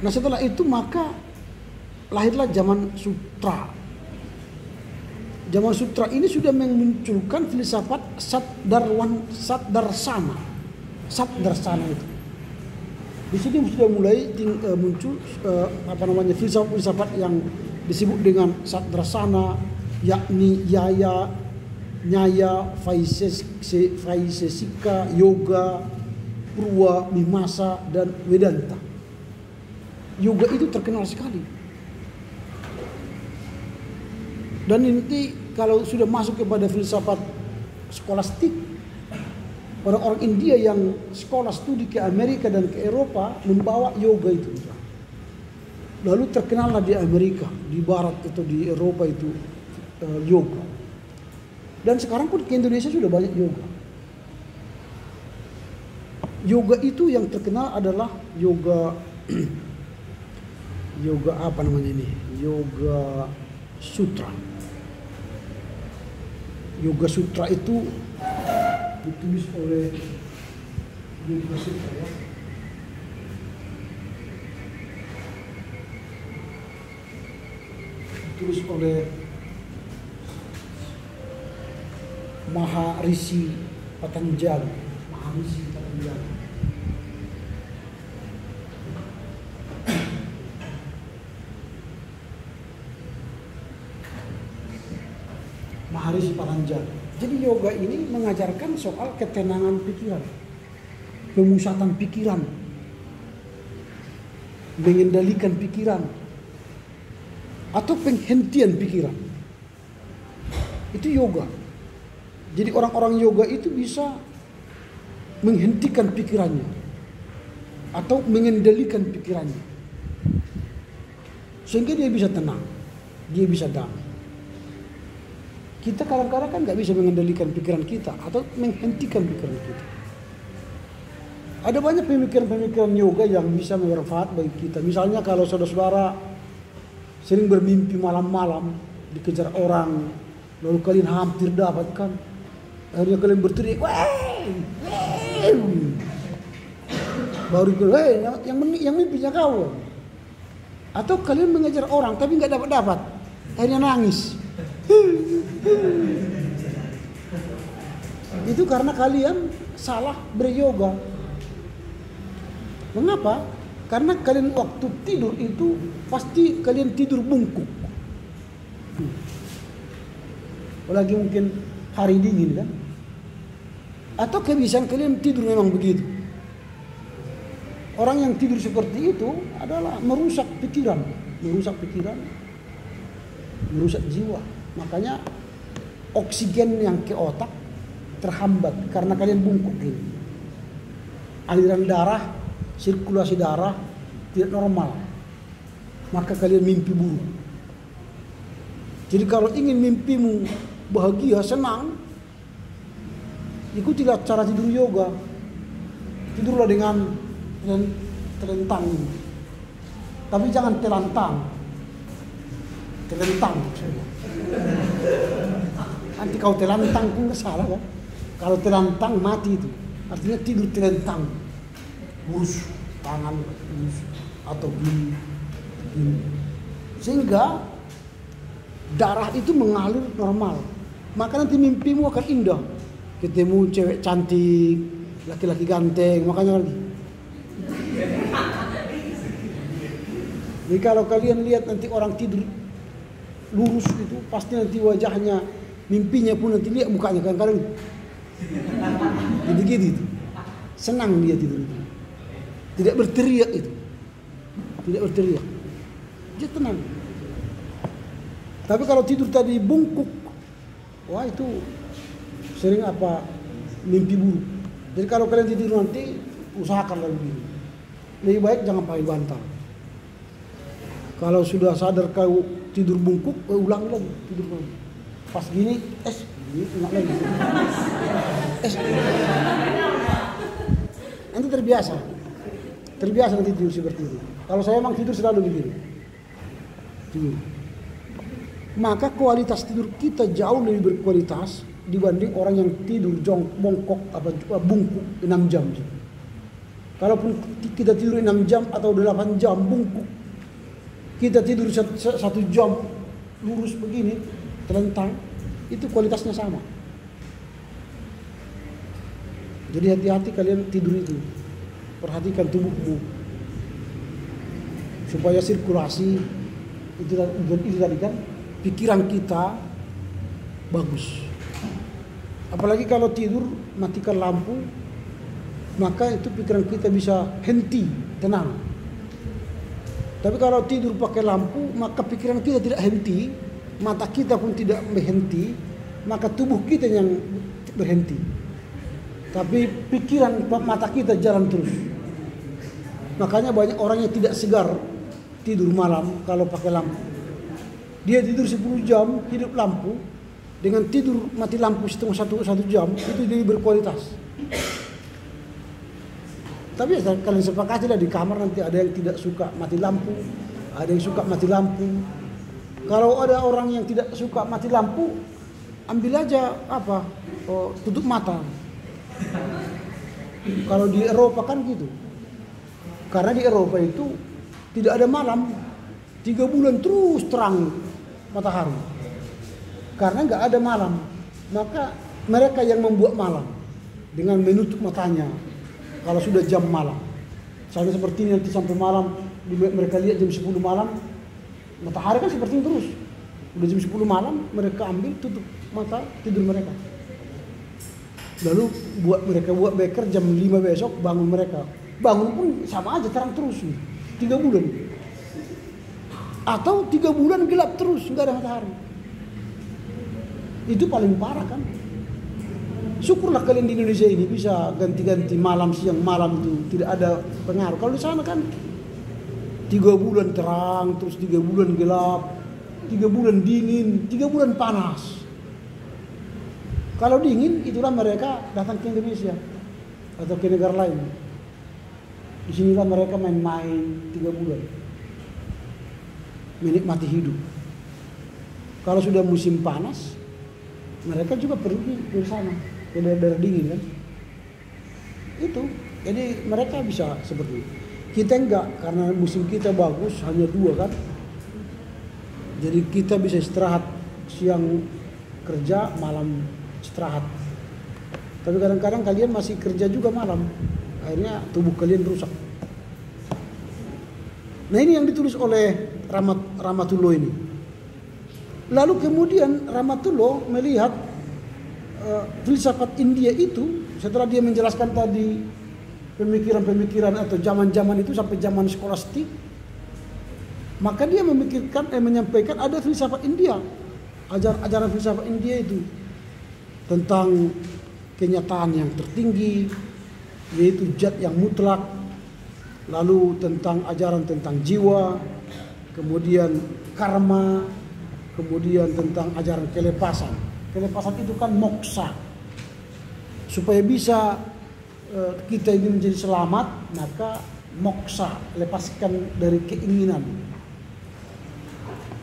[SPEAKER 1] Nah setelah itu maka lahirlah zaman sutra. Zaman sutra ini sudah memunculkan filsafat Satdarsana itu. Di sini sudah mulai muncul filsafat yang disebut dengan Satdarsana, yakni Yaya, Nyaya, Vaisesika, Yoga, Purwa, Mimasa, dan Vedanta. Yoga itu terkenal sekali. Dan nanti kalau sudah masuk kepada filsafat skolastik, orang-orang India yang sekolah studi ke Amerika dan ke Eropa membawa yoga itu. Lalu terkenallah di Amerika, di Barat atau di Eropa itu yoga. Dan sekarang pun ke Indonesia sudah banyak yoga. Yoga itu yang terkenal adalah yoga Yoga Sutra. Yoga Sutra itu ditulis oleh Yoga Sutra ya. Ditulis oleh Maharishi Patanjali. Maharishi Patanjali. Jadi yoga ini mengajarkan soal ketenangan pikiran, pemusatan pikiran, mengendalikan pikiran, atau penghentian pikiran. Itu yoga. Jadi orang-orang yoga itu bisa menghentikan pikirannya atau mengendalikan pikirannya, sehingga dia bisa tenang, dia bisa damai. Kita kadang-kadang kan nggak bisa mengendalikan pikiran kita atau menghentikan pikiran kita. Ada banyak pemikiran-pemikiran yoga yang bisa bermanfaat bagi kita. Misalnya kalau saudara-saudara sering bermimpi malam-malam dikejar orang, lalu kalian hampir dapatkan, akhirnya kalian berteriak, "Weh! Baru yang mimpinya kau. Atau kalian mengejar orang tapi nggak dapat, akhirnya nangis. Itu karena kalian salah beryoga. Mengapa? Karena kalian waktu tidur itu pasti kalian tidur bungkuk. Apalagi mungkin hari dingin kan? Atau kebiasaan kalian tidur memang begitu. Orang yang tidur seperti itu adalah merusak pikiran, merusak jiwa. Makanya oksigen yang ke otak terhambat karena kalian bungkuk gini. Aliran darah, sirkulasi darah tidak normal. Maka kalian mimpi buruk. Jadi kalau ingin mimpimu bahagia, senang, ikutilah cara tidur yoga. Tidurlah dengan telentang, tapi jangan telantang, nanti kau telantang pun salah kan? Kalau telantang mati itu, artinya tidur telentang, lurus tangan lurus atau gini, sehingga darah itu mengalir normal, maka nanti mimpimu akan indah, ketemu cewek cantik, laki-laki ganteng, makanya lagi. Jadi kalau kalian lihat nanti orang tidur lurus itu pasti nanti wajahnya, mimpinya pun nanti lihat mukanya kadang-kadang gitu. Senang dia tidur itu. Tidak berteriak itu. Dia tenang. Tapi kalau tidur tadi bungkuk, wah itu sering mimpi buruk. Jadi kalau kalian tidur nanti usahakanlah begini. Lebih baik jangan pakai bantal. Kalau sudah sadar kau tidur bungkuk, ulang lagi tidur lagi. Pas gini, ingat lagi. Nanti terbiasa nanti tidur seperti itu. Kalau saya memang tidur selalu begini. Tidur. Maka kualitas tidur kita jauh lebih berkualitas dibanding orang yang tidur bongkok bungkuk 6 jam. Kalaupun kita tidur 6 jam atau 8 jam bungkuk, kita tidur 1 jam lurus begini, telentang, itu kualitasnya sama. Jadi hati-hati kalian tidur itu. Perhatikan tubuhmu. Supaya sirkulasi itu tadi kan, pikiran kita bagus. Apalagi kalau tidur matikan lampu, maka itu pikiran kita bisa henti, tenang. Tapi kalau tidur pakai lampu, maka pikiran kita tidak henti, mata kita pun tidak berhenti, maka tubuh kita yang berhenti. Tapi pikiran mata kita jalan terus. Makanya banyak orang yang tidak segar tidur malam kalau pakai lampu. Dia tidur 10 jam, hidup lampu, dengan tidur mati lampu setengah satu jam, itu jadi berkualitas. Tapi ya, kalian sepakatilah di kamar nanti ada yang tidak suka mati lampu, ada yang suka mati lampu. Kalau ada orang yang tidak suka mati lampu, ambil aja tutup mata. Kalau di Eropa kan gitu. Karena di Eropa itu tidak ada malam, 3 bulan terus terang matahari. Karena nggak ada malam, maka mereka yang membuat malam dengan menutup matanya. Kalau sudah jam malam, misalnya seperti ini nanti sampai malam, mereka lihat jam 10 malam, matahari kan seperti ini terus. Udah jam 10 malam, mereka ambil tutup mata, tidur mereka. Lalu mereka buat beker jam 5 besok, bangun mereka. Bangun pun sama aja terang terus, 3 bulan. Atau 3 bulan gelap terus, nggak ada matahari. Itu paling parah kan. Syukurlah kalian di Indonesia ini bisa ganti-ganti malam siang malam itu tidak ada pengaruh. Kalau di sana kan 3 bulan terang, terus 3 bulan gelap, 3 bulan dingin, 3 bulan panas. Kalau dingin itulah mereka datang ke Indonesia atau ke negara lain. Di sinilah mereka main-main 3 bulan, menikmati hidup. Kalau sudah musim panas, mereka juga pergi ke sana, ke daerah dingin kan. Itu Jadi mereka bisa seperti itu. Kita enggak, karena musim kita bagus, hanya 2 kan. Jadi kita bisa istirahat, siang kerja, malam istirahat. Tapi kadang-kadang kalian masih kerja juga malam, akhirnya tubuh kalian rusak. Nah ini yang ditulis oleh Rahmatullah ini. Lalu kemudian Rahmatullah melihat filsafat India itu, setelah dia menjelaskan tadi pemikiran-pemikiran atau zaman-zaman itu sampai zaman skolastik, maka dia menyampaikan ada filsafat India, ajaran filsafat India itu tentang kenyataan yang tertinggi, yaitu zat yang mutlak, lalu tentang ajaran tentang jiwa, kemudian karma, kemudian tentang ajaran kelepasan. Kelepasan itu kan moksa. Supaya bisa kita ini menjadi selamat, maka moksa, lepaskan dari keinginan.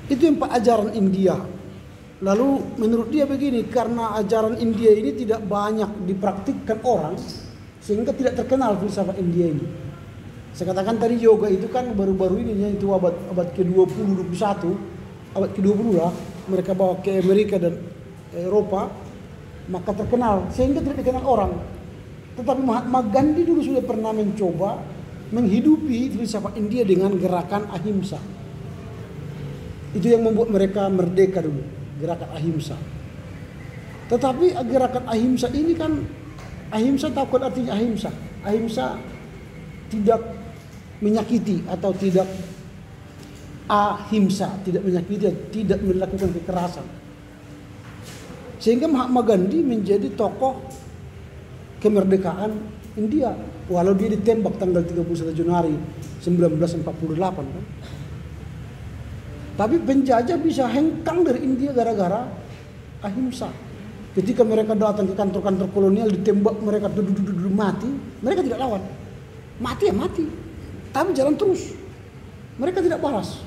[SPEAKER 1] Itu yang ajaran India. Lalu menurut dia begini, karena ajaran India ini tidak banyak dipraktikkan orang, sehingga tidak terkenal filsafat India ini. Saya katakan tadi yoga itu kan baru-baru ini, itu abad ke-20, 21, abad ke-20 lah, mereka bawa ke Amerika dan Eropa, maka terkenal, sehingga tidak dikenal orang. Tetapi Mahatma Gandhi dulu sudah pernah mencoba menghidupi filsafat India dengan gerakan ahimsa. Itu yang membuat mereka merdeka dulu, gerakan ahimsa. Tetapi gerakan ahimsa ini kan, ahimsa tahu kan artinya ahimsa? Ahimsa tidak menyakiti atau tidak ahimsa, tidak menyakiti, tidak melakukan kekerasan. Sehingga Mahatma Gandhi menjadi tokoh kemerdekaan India, walau dia ditembak tanggal 31 Januari 1948 kan. Tapi penjajah bisa hengkang dari India gara-gara ahimsa. Ketika mereka datang ke kantor-kantor kolonial, ditembak mereka duduk mati, mereka tidak lawan. Mati ya mati, tapi jalan terus. Mereka tidak balas.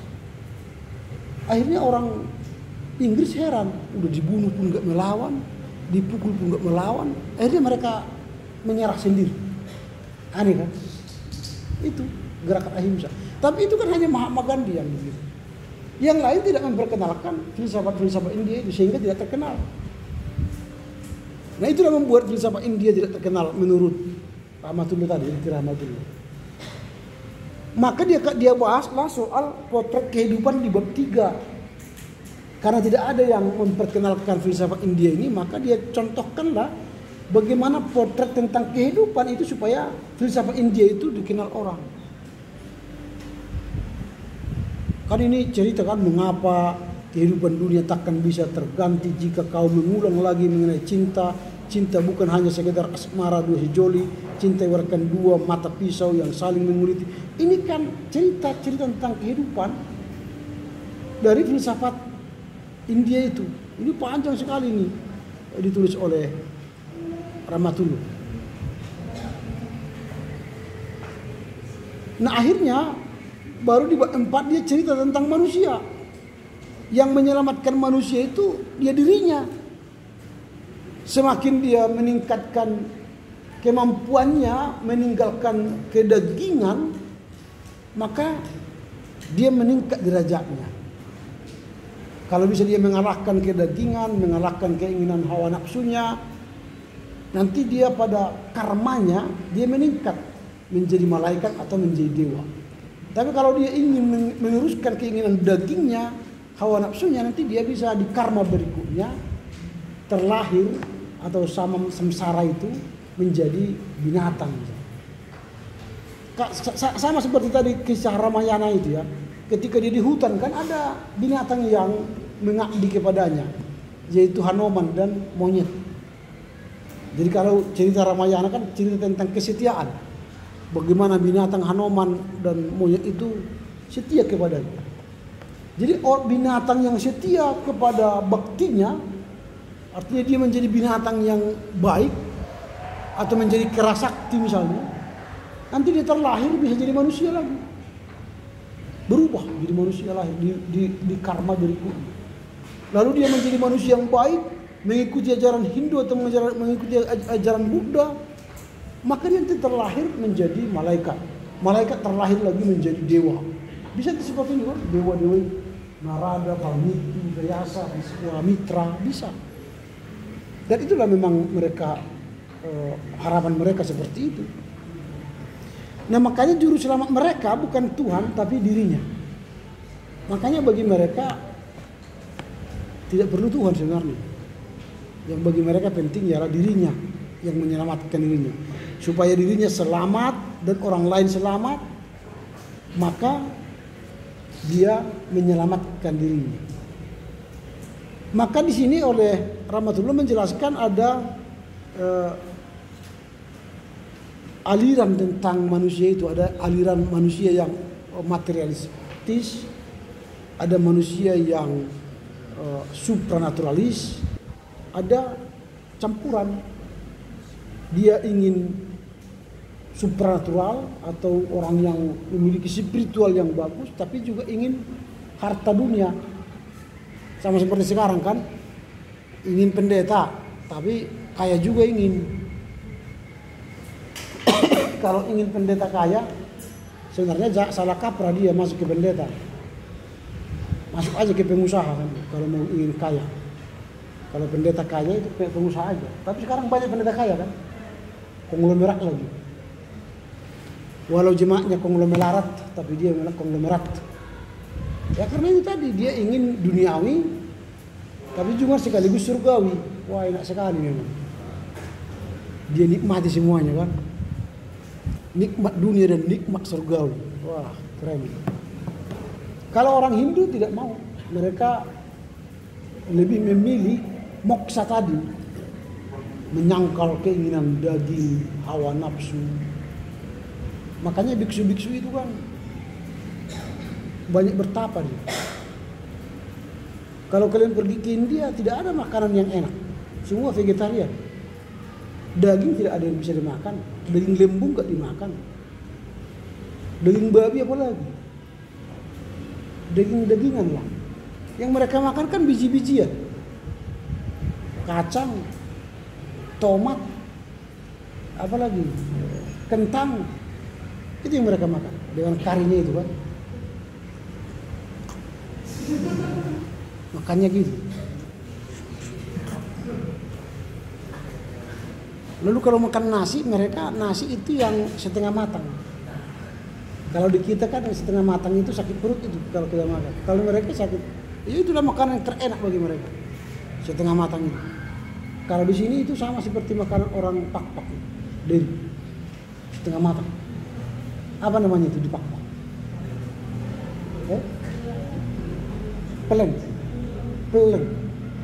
[SPEAKER 1] Akhirnya orang Inggris heran, udah dibunuh pun nggak melawan, dipukul pun nggak melawan. Akhirnya mereka menyerah sendiri. Aneh kan? Itu gerakan ahimsa. Tapi itu kan hanya Mahatma Gandhi yang begitu. Yang lain tidak memperkenalkan filsafat-filsafat India itu, sehingga tidak terkenal. Nah itulah membuat filsafat India tidak terkenal menurut Rahmatullah tadi, Rahmatullah. Maka dia bahaslah soal potret kehidupan di bab 3. Karena tidak ada yang memperkenalkan filsafat India ini, maka dia contohkanlah bagaimana potret tentang kehidupan itu supaya filsafat India itu dikenal orang. Kan ini cerita kan mengapa kehidupan dunia takkan bisa terganti jika kau mengulang lagi mengenai cinta. Cinta bukan hanya sekedar asmara dua sejoli, cinta ibaratkan dua mata pisau yang saling menguliti. Ini kan cerita-cerita tentang kehidupan dari filsafat India itu. Ini panjang sekali nih, ditulis oleh Rahmatullah. Nah akhirnya baru di bab 4 dia cerita tentang manusia. Yang menyelamatkan manusia itu dia dirinya. Semakin dia meningkatkan kemampuannya meninggalkan kedagingan, maka dia meningkat derajatnya. Kalau bisa dia mengalahkan kedagingan, mengalahkan keinginan hawa nafsunya, nanti dia pada karmanya dia meningkat menjadi malaikat atau menjadi dewa. Tapi kalau dia ingin meneruskan keinginan dagingnya, hawa nafsunya, nanti dia bisa di karma berikutnya terlahir atau samsara itu menjadi binatang. Sama seperti tadi kisah Ramayana itu ya. Ketika dia di hutan kan ada binatang yang mengabdi kepadanya, yaitu Hanuman dan monyet. Jadi kalau cerita Ramayana kan cerita tentang kesetiaan. Bagaimana binatang Hanuman dan monyet itu setia kepadanya. Jadi binatang yang setia kepada baktinya, artinya dia menjadi binatang yang baik atau menjadi kerasakti misalnya, nanti dia terlahir bisa jadi manusia lagi, berubah jadi manusia lahir di karma berikutnya. Lalu dia menjadi manusia yang baik, mengikuti ajaran Hindu atau mengikuti ajaran Buddha, maka dia nanti terlahir menjadi malaikat. Malaikat terlahir lagi menjadi dewa. Bisa seperti ini kan, dewa-dewa Narada, Valmiki, Dayasa, Mitra, bisa. Dan itulah memang mereka harapan mereka seperti itu. Nah makanya juru selamat mereka bukan Tuhan tapi dirinya. Makanya bagi mereka tidak perlu Tuhan sebenarnya. Yang bagi mereka penting ialah dirinya yang menyelamatkan dirinya. Supaya dirinya selamat dan orang lain selamat, maka dia menyelamatkan dirinya. Maka di sini oleh Rahmatullah menjelaskan ada aliran tentang manusia itu. Ada aliran manusia yang materialistis, ada manusia yang supranaturalis, ada campuran. Dia ingin supranatural atau orang yang memiliki spiritual yang bagus, tapi juga ingin harta dunia. Sama seperti sekarang kan, ingin pendeta, tapi kaya juga ingin. Kalau ingin pendeta kaya, sebenarnya salah kaprah dia masuk ke pendeta. Masuk aja ke pengusaha kan, kalau mau ingin kaya. Kalau pendeta kaya itu pengusaha aja. Tapi sekarang banyak pendeta kaya kan, konglomerat lagi. Walau jemaatnya konglomerat, tapi dia memang konglomerat. Ya karena itu tadi, dia ingin duniawi, tapi juga sekaligus surgawi. Wah enak sekali memang. Dia nikmati semuanya kan. Nikmat dunia dan nikmat surgawi. Wah keren. Kalau orang Hindu tidak mau. Mereka lebih memilih moksa tadi. Menyangkal keinginan daging, hawa nafsu. Makanya biksu-biksu itu kan banyak bertapa dia. Kalau kalian pergi ke India tidak ada makanan yang enak. Semua vegetarian. Daging tidak ada yang bisa dimakan. Daging lembu nggak dimakan. Daging babi apa lagi? Daging-dagingan lah. Yang mereka makan kan biji-bijian. Kacang, tomat, apa lagi? Kentang. Itu yang mereka makan dengan karinya itu kan. Makannya gitu. Lalu kalau makan nasi, mereka nasi itu yang setengah matang. Kalau di kita kan yang setengah matang itu sakit perut itu kalau kita makan. Kalau mereka sakit, ya itulah makanan yang terenak bagi mereka. Setengah matang itu. Kalau di sini itu sama seperti makanan orang pak-pak, deri, setengah matang. Apa namanya itu di pak-pak? Peleng.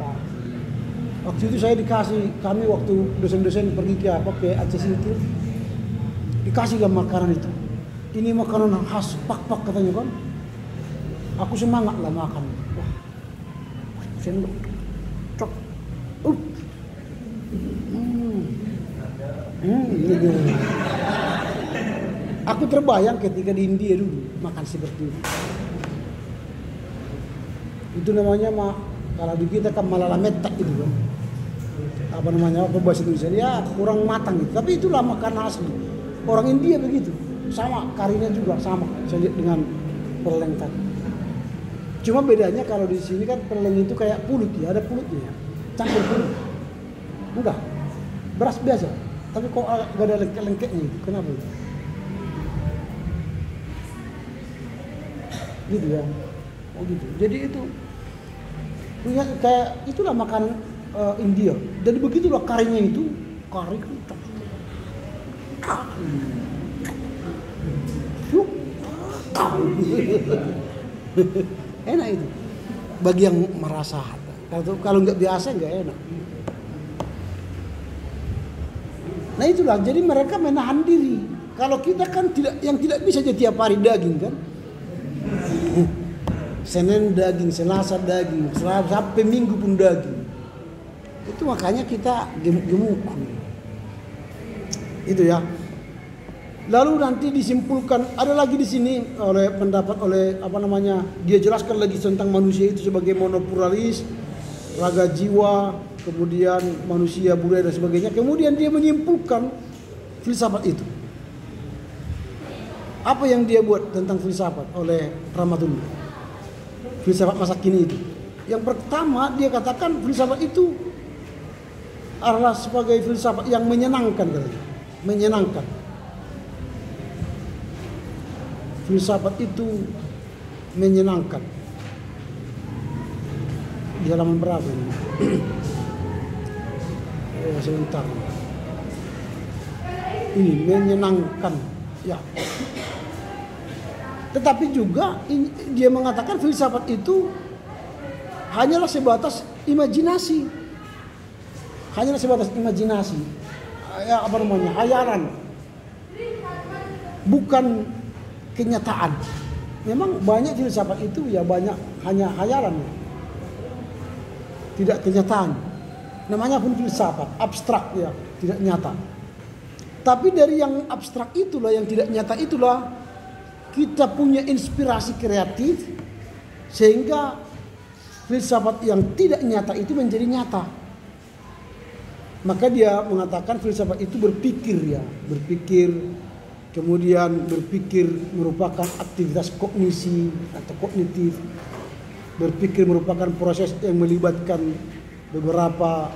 [SPEAKER 1] Nah, waktu itu saya kami waktu dosen-dosen pergi ke Aceh itu, dikasihlah makanan itu. Ini makanan khas pak-pak katanya kan. Aku semangat lah makan. Wah, sendok, cok, Aku terbayang ketika di India dulu makan seperti itu. Itu namanya kalau di kita kan malalametak gitu kan. Apa namanya? Apa bahasa Indonesia? Ya kurang matang gitu. Tapi itulah makanan asli. Orang India begitu. Sama karinya juga sama. Saya lihat dengan peleng tadi. Cuma bedanya kalau di sini kan peleng itu kayak pulut ya, ada pulutnya ya. Campur pulut. Enggak. Beras biasa. Tapi kok gak ada lengkek-lengkeknya itu. Kenapa itu? Gitu ya. Oh gitu. Jadi itu kayak itulah makanan India. Jadi begitulah karinya itu, kari kencang. Enak itu. Bagi yang merasa kalau nggak biasa nggak enak. Nah itulah. Jadi mereka menahan diri. Kalau kita kan tidak bisa jadi tiap hari daging kan. Senin daging, Selasa daging, sampai Minggu pun daging. Itu makanya kita gemuk. Itu ya. Lalu nanti disimpulkan ada lagi di sini dia jelaskan lagi tentang manusia itu sebagai monopluralis, raga jiwa, kemudian manusia budaya dan sebagainya. Kemudian dia menyimpulkan filsafat itu. Apa yang dia buat tentang filsafat oleh Rahmatullah? Filsafat masa kini itu. Yang pertama dia katakan filsafat itu adalah sebagai filsafat yang menyenangkan katanya. Menyenangkan. Filsafat itu menyenangkan. Di halaman berapa ini? Sebentar. Ini menyenangkan. Ya. Tetapi juga dia mengatakan filsafat itu hanyalah sebatas imajinasi. Hanyalah sebatas imajinasi. Ya, apa namanya? Hayalan. Bukan kenyataan. Memang banyak filsafat itu ya banyak hanya hayalan. Tidak kenyataan. Namanya pun filsafat, abstrak ya, tidak nyata. Tapi dari yang abstrak itulah, yang tidak nyata itulah kita punya inspirasi kreatif sehingga filsafat yang tidak nyata itu menjadi nyata. Maka dia mengatakan filsafat itu berpikir ya, berpikir, kemudian berpikir merupakan aktivitas kognisi atau kognitif. Berpikir merupakan proses yang melibatkan beberapa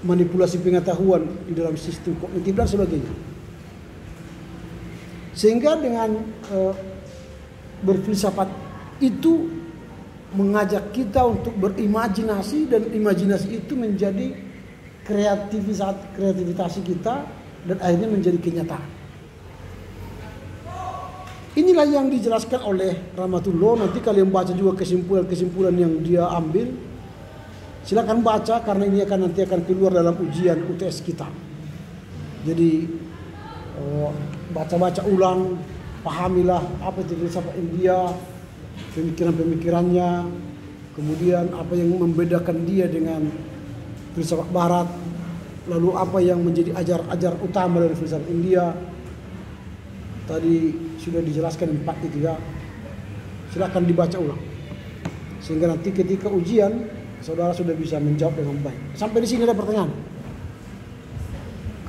[SPEAKER 1] manipulasi pengetahuan di dalam sistem kognitif dan sebagainya. Sehingga dengan berfilsafat itu mengajak kita untuk berimajinasi, dan imajinasi itu menjadi kreativitas kita dan akhirnya menjadi kenyataan. Inilah yang dijelaskan oleh Rahmatullah. Nanti kalian baca juga kesimpulan-kesimpulan yang dia ambil. Silakan baca karena ini nanti akan keluar dalam ujian UTS kita. Jadi baca-baca ulang, pahamilah apa itu filsafat India, pemikiran-pemikirannya, kemudian apa yang membedakan dia dengan filsafat Barat, lalu apa yang menjadi ajar utama dari filsafat India. Tadi sudah dijelaskan 4 itu ya. Silakan dibaca ulang. Sehingga nanti ketika ujian saudara sudah bisa menjawab dengan baik. Sampai di sini ada pertanyaan?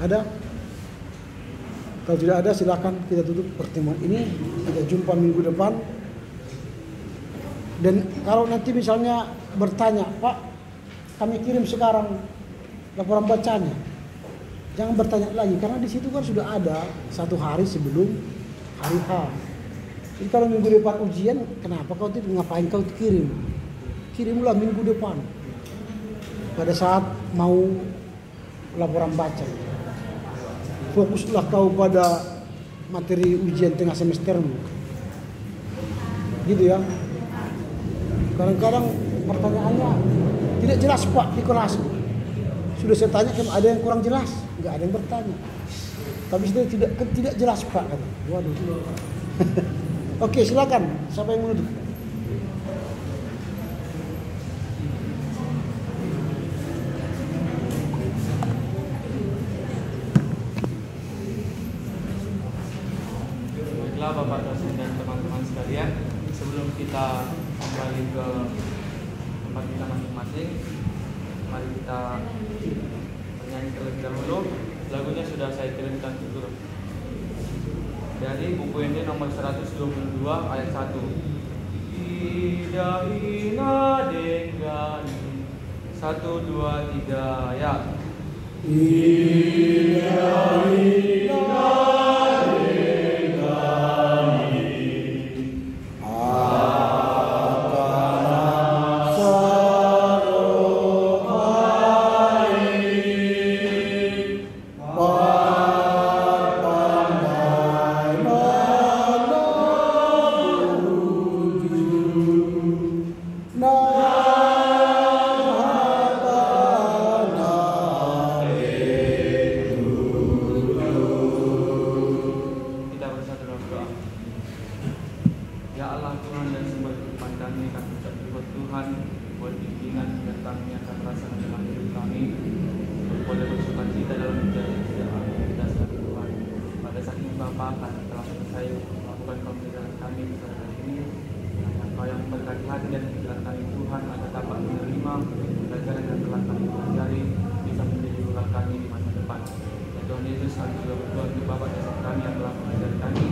[SPEAKER 1] Ada? Kalau tidak ada silakan kita tutup pertemuan ini. Kita jumpa minggu depan. Dan kalau nanti misalnya bertanya, Pak, kami kirim sekarang laporan bacanya. Jangan bertanya lagi karena di situ kan sudah ada 1 hari sebelum hari H. Jadi kalau minggu depan ujian, kenapa kau tidak ngapain kau kirim? Kirimlah minggu depan pada saat mau laporan baca. Fokuslah kau pada materi ujian tengah semestermu. Gitu ya. Kadang-kadang pertanyaannya tidak jelas Pak di kelas. Sudah saya tanya kan ada yang kurang jelas, nggak ada yang bertanya. Tapi sudah tidak jelas Pak kata. Waduh. Oke, silakan. Siapa yang menutup?
[SPEAKER 7] Baiklah Bapak dosen dan teman-teman sekalian, sebelum kita kembali ke tempat kita masing-masing, mari kita bernyanyi terlebih dahulu. Lagunya sudah saya kirimkan ke guru. Dari buku ini nomor 122 ayat 1. Ida ina dengani 1, 2, 3 ya. Ida ina
[SPEAKER 10] Yesus, kami juga berdoa untuk Bapak dan kami yang telah mengajari kami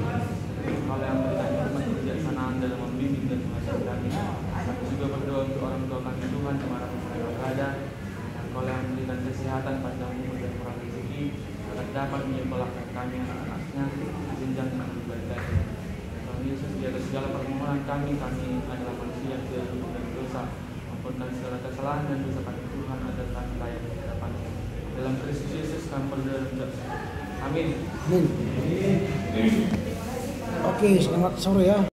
[SPEAKER 10] hal yang memberikan hikmat kebijaksanaan dalam membimbing dan mengajari kami. Kami juga berdoa untuk orang tua kami Tuhan dimanapun mereka berada, dan Kau yang memberikan kesehatan, panjang umur dan murah rezeki agar dapat menyekolahkan kami anak-anaknya di jenjang yang lebih baik lagi. Tuhan Yesus, di atas segala permohonan kami adalah manusia yang tidak luput dari dosa. Ampunkan segala kesalahan dan dosa kami Tuhan agar kami layak di hadapan-Mu. Dalam Kristus Yesus kami berdoa dan mengucap syukur. Amin.
[SPEAKER 1] Amin. Oke, selamat sore ya.